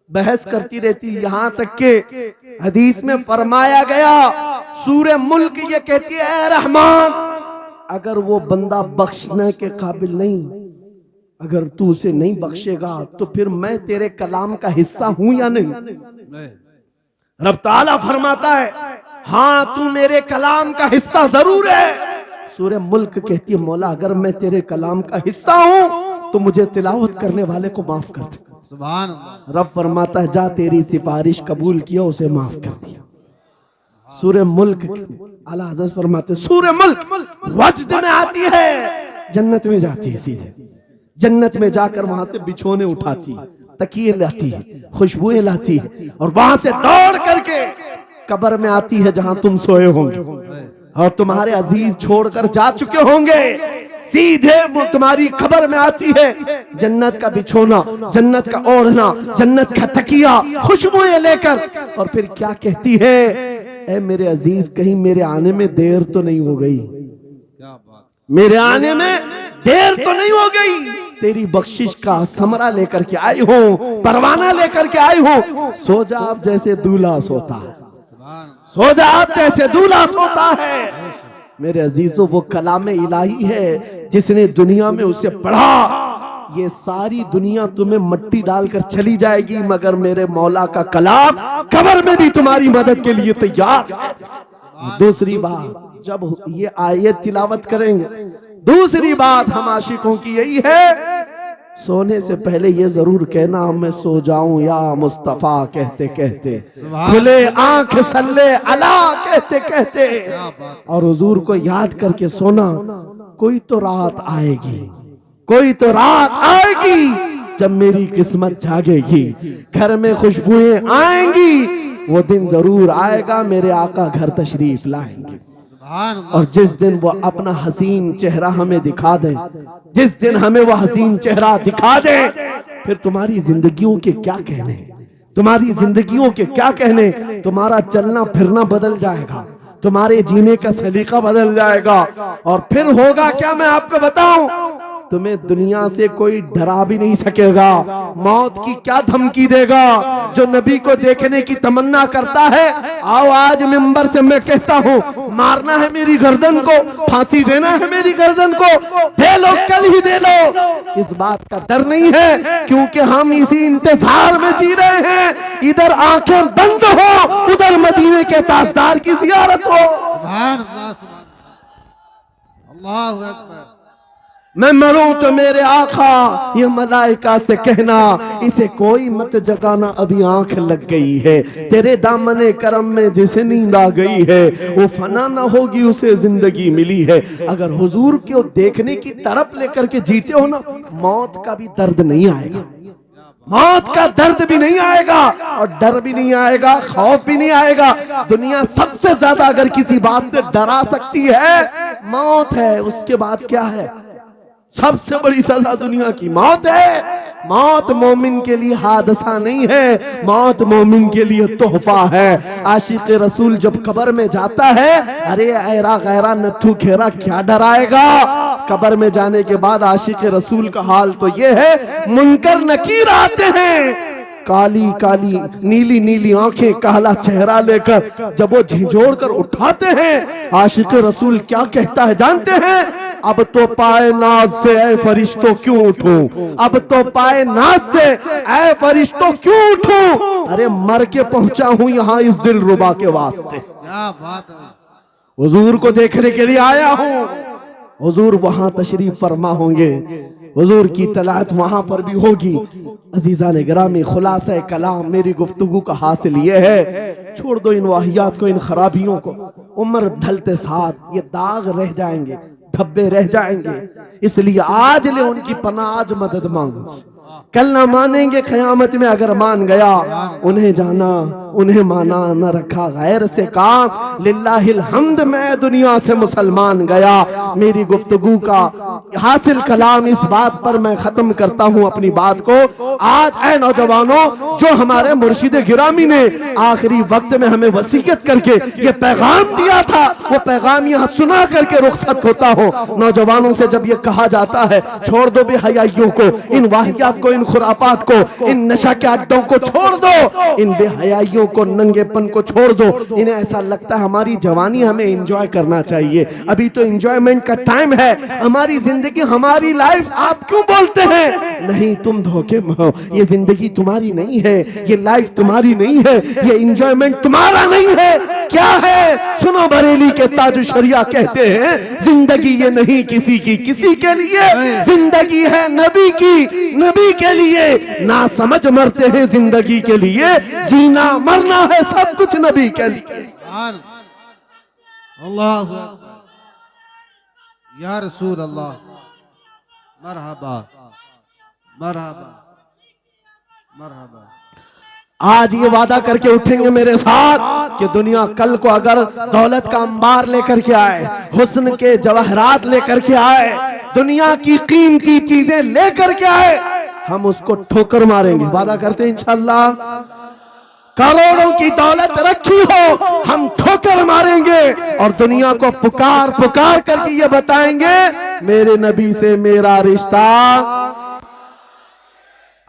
बहस करती रहती, यहां तक के हदीस में फरमाया गया सूरे मुल्क ये कहती है ऐ रहमान, अगर वो बंदा बख्शने के काबिल नहीं, अगर तू उसे नहीं बख्शेगा तो फिर मैं तेरे कलाम का हिस्सा हूं या नहीं? रब ताला फरमाता है हाँ तू मेरे कलाम का हिस्सा जरूर है। सूरे मुल्क कहती है मौला अगर मैं तेरे कलाम का हिस्सा हूं तो मुझे तिलावत करने वाले को माफ कर दे। सुभान अल्लाह। रब फरमाता है जा तेरी सिफारिश कबूल किया, उसे माफ कर दिया। सूरे मुल्क आला हज़रत फरमाते सूरे मुल्क वजद में आती है, जन्नत में जाती है, सीधे जन्नत में जाकर वहां से बिछोने उठाती है, तकिए लाती है, खुशबुएं लाती है और वहां से दौड़ करके कब्र में आती है जहां तुम सोए होंगे और तुम्हारे अजीज छोड़कर जा चुके होंगे। सीधे वो तुम्हारी खबर में आती है, जन्नत का बिछोना, जन्नत का ओढ़ना, जन्नत का तकिया, खुशबुएं लेकर, और फिर क्या कहती है ऐ मेरे अजीज कहीं मेरे आने में देर तो नहीं हो गई, मेरे आने में देर तो नहीं हो गई, तेरी बख्शिश का समरा लेकर के आई हूं, परवाना लेकर के आई हूं। सो जा आप जैसे दूल्हा सोता है, सो जा आप जैसे दूल्हा सोता है। मेरे अजीजों वो कलाम इलाही है जिसने दुनिया में उसे पढ़ा, ये सारी दुनिया तुम्हें मट्टी डालकर चली जाएगी मगर मेरे मौला का कलाम कब्र में भी तुम्हारी मदद के लिए तैयार है। दूसरी बात जब ये आयत तिलावत करेंगे, दूसरी बात हम आशिकों की यही है सोने से पहले ये जरूर कहना मैं सो जाऊं या मुस्तफा कहते कहते, खुले आंख सल्ले अला कहते कहते, और हुजूर को याद करके सोना। कोई तो रात आएगी, कोई तो रात आएगी जब मेरी किस्मत जागेगी, घर में खुशबुएं आएंगी, वो दिन जरूर आएगा मेरे आका घर तशरीफ लाएंगे। सुभान अल्लाह। और जिस दिन वो अपना हसीन चेहरा हमें दिखा दे, जिस दिन हमें वो हसीन चेहरा दिखा दे, फिर तुम्हारी जिंदगियों के क्या कहने, तुम्हारी जिंदगियों के क्या कहने। तुम्हारा चलना फिरना बदल जाएगा, तुम्हारे जीने का सलीका बदल जाएगा। और फिर होगा क्या, मैं आपको बताऊं, तुम्हें दुनिया से कोई डरा भी नहीं सकेगा। मौत की क्या धमकी देगा। जो नबी को देखने की तमन्ना करता है, आओ आज मिंबर से मैं कहता हूँ, मारना है मेरी गर्दन को, फांसी देना है मेरी गर्दन को, दे लो, कल ही दे लो। इस बात का डर नहीं है, क्योंकि हम इसी इंतजार में जी रहे हैं। इधर आंखें बंद हो, उधर मदीने के ताजदार की जियारत हो। सुभान अल्लाह, सुभान अल्लाह, अल्लाहु अकबर। मैं मरूं तो मेरे आका, ये मलाइका से कहना, इसे कोई मत जगाना, अभी आंख लग गई है। तेरे दामने करम में जिसे नींद आ गई है, वो फना ना होगी, उसे जिंदगी मिली है। अगर हुजूर को देखने की तड़प लेकर के जीते हो ना, मौत का भी दर्द नहीं आएगा, मौत का दर्द भी नहीं आएगा, और डर भी नहीं आएगा, खौफ भी नहीं आएगा। दुनिया सबसे ज्यादा अगर किसी बात से डरा सकती है, मौत है। उसके बाद क्या है? सबसे बड़ी सजा दुनिया की मौत है। मौत मोमिन के लिए हादसा नहीं है, मौत मोमिन के लिए तोहफा है। आशिक रसूल जब कब्र में जाता है, अरे ऐरा गैरा नथु खेरा क्या डराएगा। कब्र में जाने के बाद आशिक रसूल का हाल तो ये है, मुनकर नकीर आते हैं, काली काली नीली नीली आंखें, काला चेहरा लेकर जब वो झिझोड़ कर उठाते हैं, आशिक रसूल क्या कहता है जानते हैं? अब तो पाए नाज से ऐ फरिश्तों क्यों उठूं, अब तो पाए नाज से ऐ फरिश्तों क्यों उठूं। अरे मर के पहुंचा हूं यहाँ इस दिल रुबा के वास्ते, क्या बात है। हुजूर को देखने के लिए आया हूं। हुजूर वहां तशरीफ फरमा होंगे, हुजूर की तलात वहां पर भी होगी। अजीजा ने गिरामी, खुलासा कलाम मेरी गुफ्तगू का हासिल ये है, छोड़ दो इन वाहियात को, इन खराबियों को। उम्र ढलते साथ ये दाग रह जाएंगे, धब्बे रह जाएंगे, इसलिए आज ले उनकी पनाह, आज मदद मांगो। कल ना मानेंगे क़यामत में, अगर मान गया उन्हें जाना, उन्हें माना, न रखा गैर से काम। लिल्लाहिल हम्द, मैं दुनिया से मुसलमान गया। मेरी गुफ्तगू का हासिल कलाम इस बात पर मैं खत्म करता हूँ अपनी बात को। आज ऐ नौजवानों, जो हमारे मुर्शिद गिरामी ने आखिरी वक्त में हमें वसीयत करके ये पैगाम दिया था, वो पैगाम यहाँ सुना करके रुखसत होता हो। नौजवानों से जब ये कहा जाता है, छोड़ दो बेहयाइयों को, इन वाहियात को, इन खुरापात को, इन नशा के अड्डों को छोड़ दो, इन बेहयाइयों को, नंगेपन को छोड़ दो। इन्हें ऐसा लगता है हमारी जवानी हमें एंजॉय करना चाहिए, अभी तो एंजॉयमेंट का टाइम है, हमारी जिंदगी, हमारी लाइफ। आप क्यों बोलते हैं? नहीं, तुम धोखे में हो, ये जिंदगी तुम्हारी नहीं है, ये लाइफ तुम्हारी नहीं है, ये एंजॉयमेंट तुम्हारा नहीं है। क्या है? सुनो, बरेली के ताज शरिया कहते हैं, जिंदगी ये नहीं किसी की किसी के लिए, जिंदगी है नबी की नबी के लिए। ना समझ मरते हैं जिंदगी के लिए, जीना मरना है सब कुछ नबी के लिए। अल्लाहु अकबर, या रसूल अल्लाह, मरहबा मरहबा मरहबा। आज ये वादा करके उठेंगे मेरे साथ कि दुनिया कल को अगर दौलत का अंबार लेकर के आए, हुस्न के जवाहरात लेकर के आए, दुनिया की कीमती चीजें लेकर के आए, हम उसको ठोकर मारेंगे। वादा करते हैं इंशाअल्लाह। करोड़ों की दौलत रखी हो, हम ठोकर मारेंगे और दुनिया को पुकार पुकार करके ये बताएंगे, मेरे नबी से मेरा रिश्ता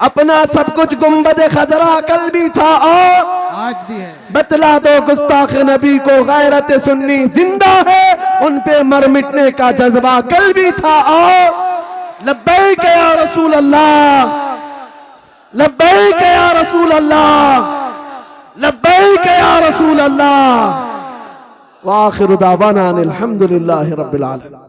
अपना सब कुछ गुंबद खजरा कल भी था और आज भी है। बतला दो गुस्ताख नबी को, गैरत सुन्नी जिंदा है, उन पे मर मिटने का जज्बा कल भी था और लब्बैक या रसूल अल्लाह, लब्बैक या रसूल अल्लाह, लब्बैक या रसूल अल्लाह। व आखिरु दावाना अनिल हम्दुलिल्लाहि रब्बिल आलमीन।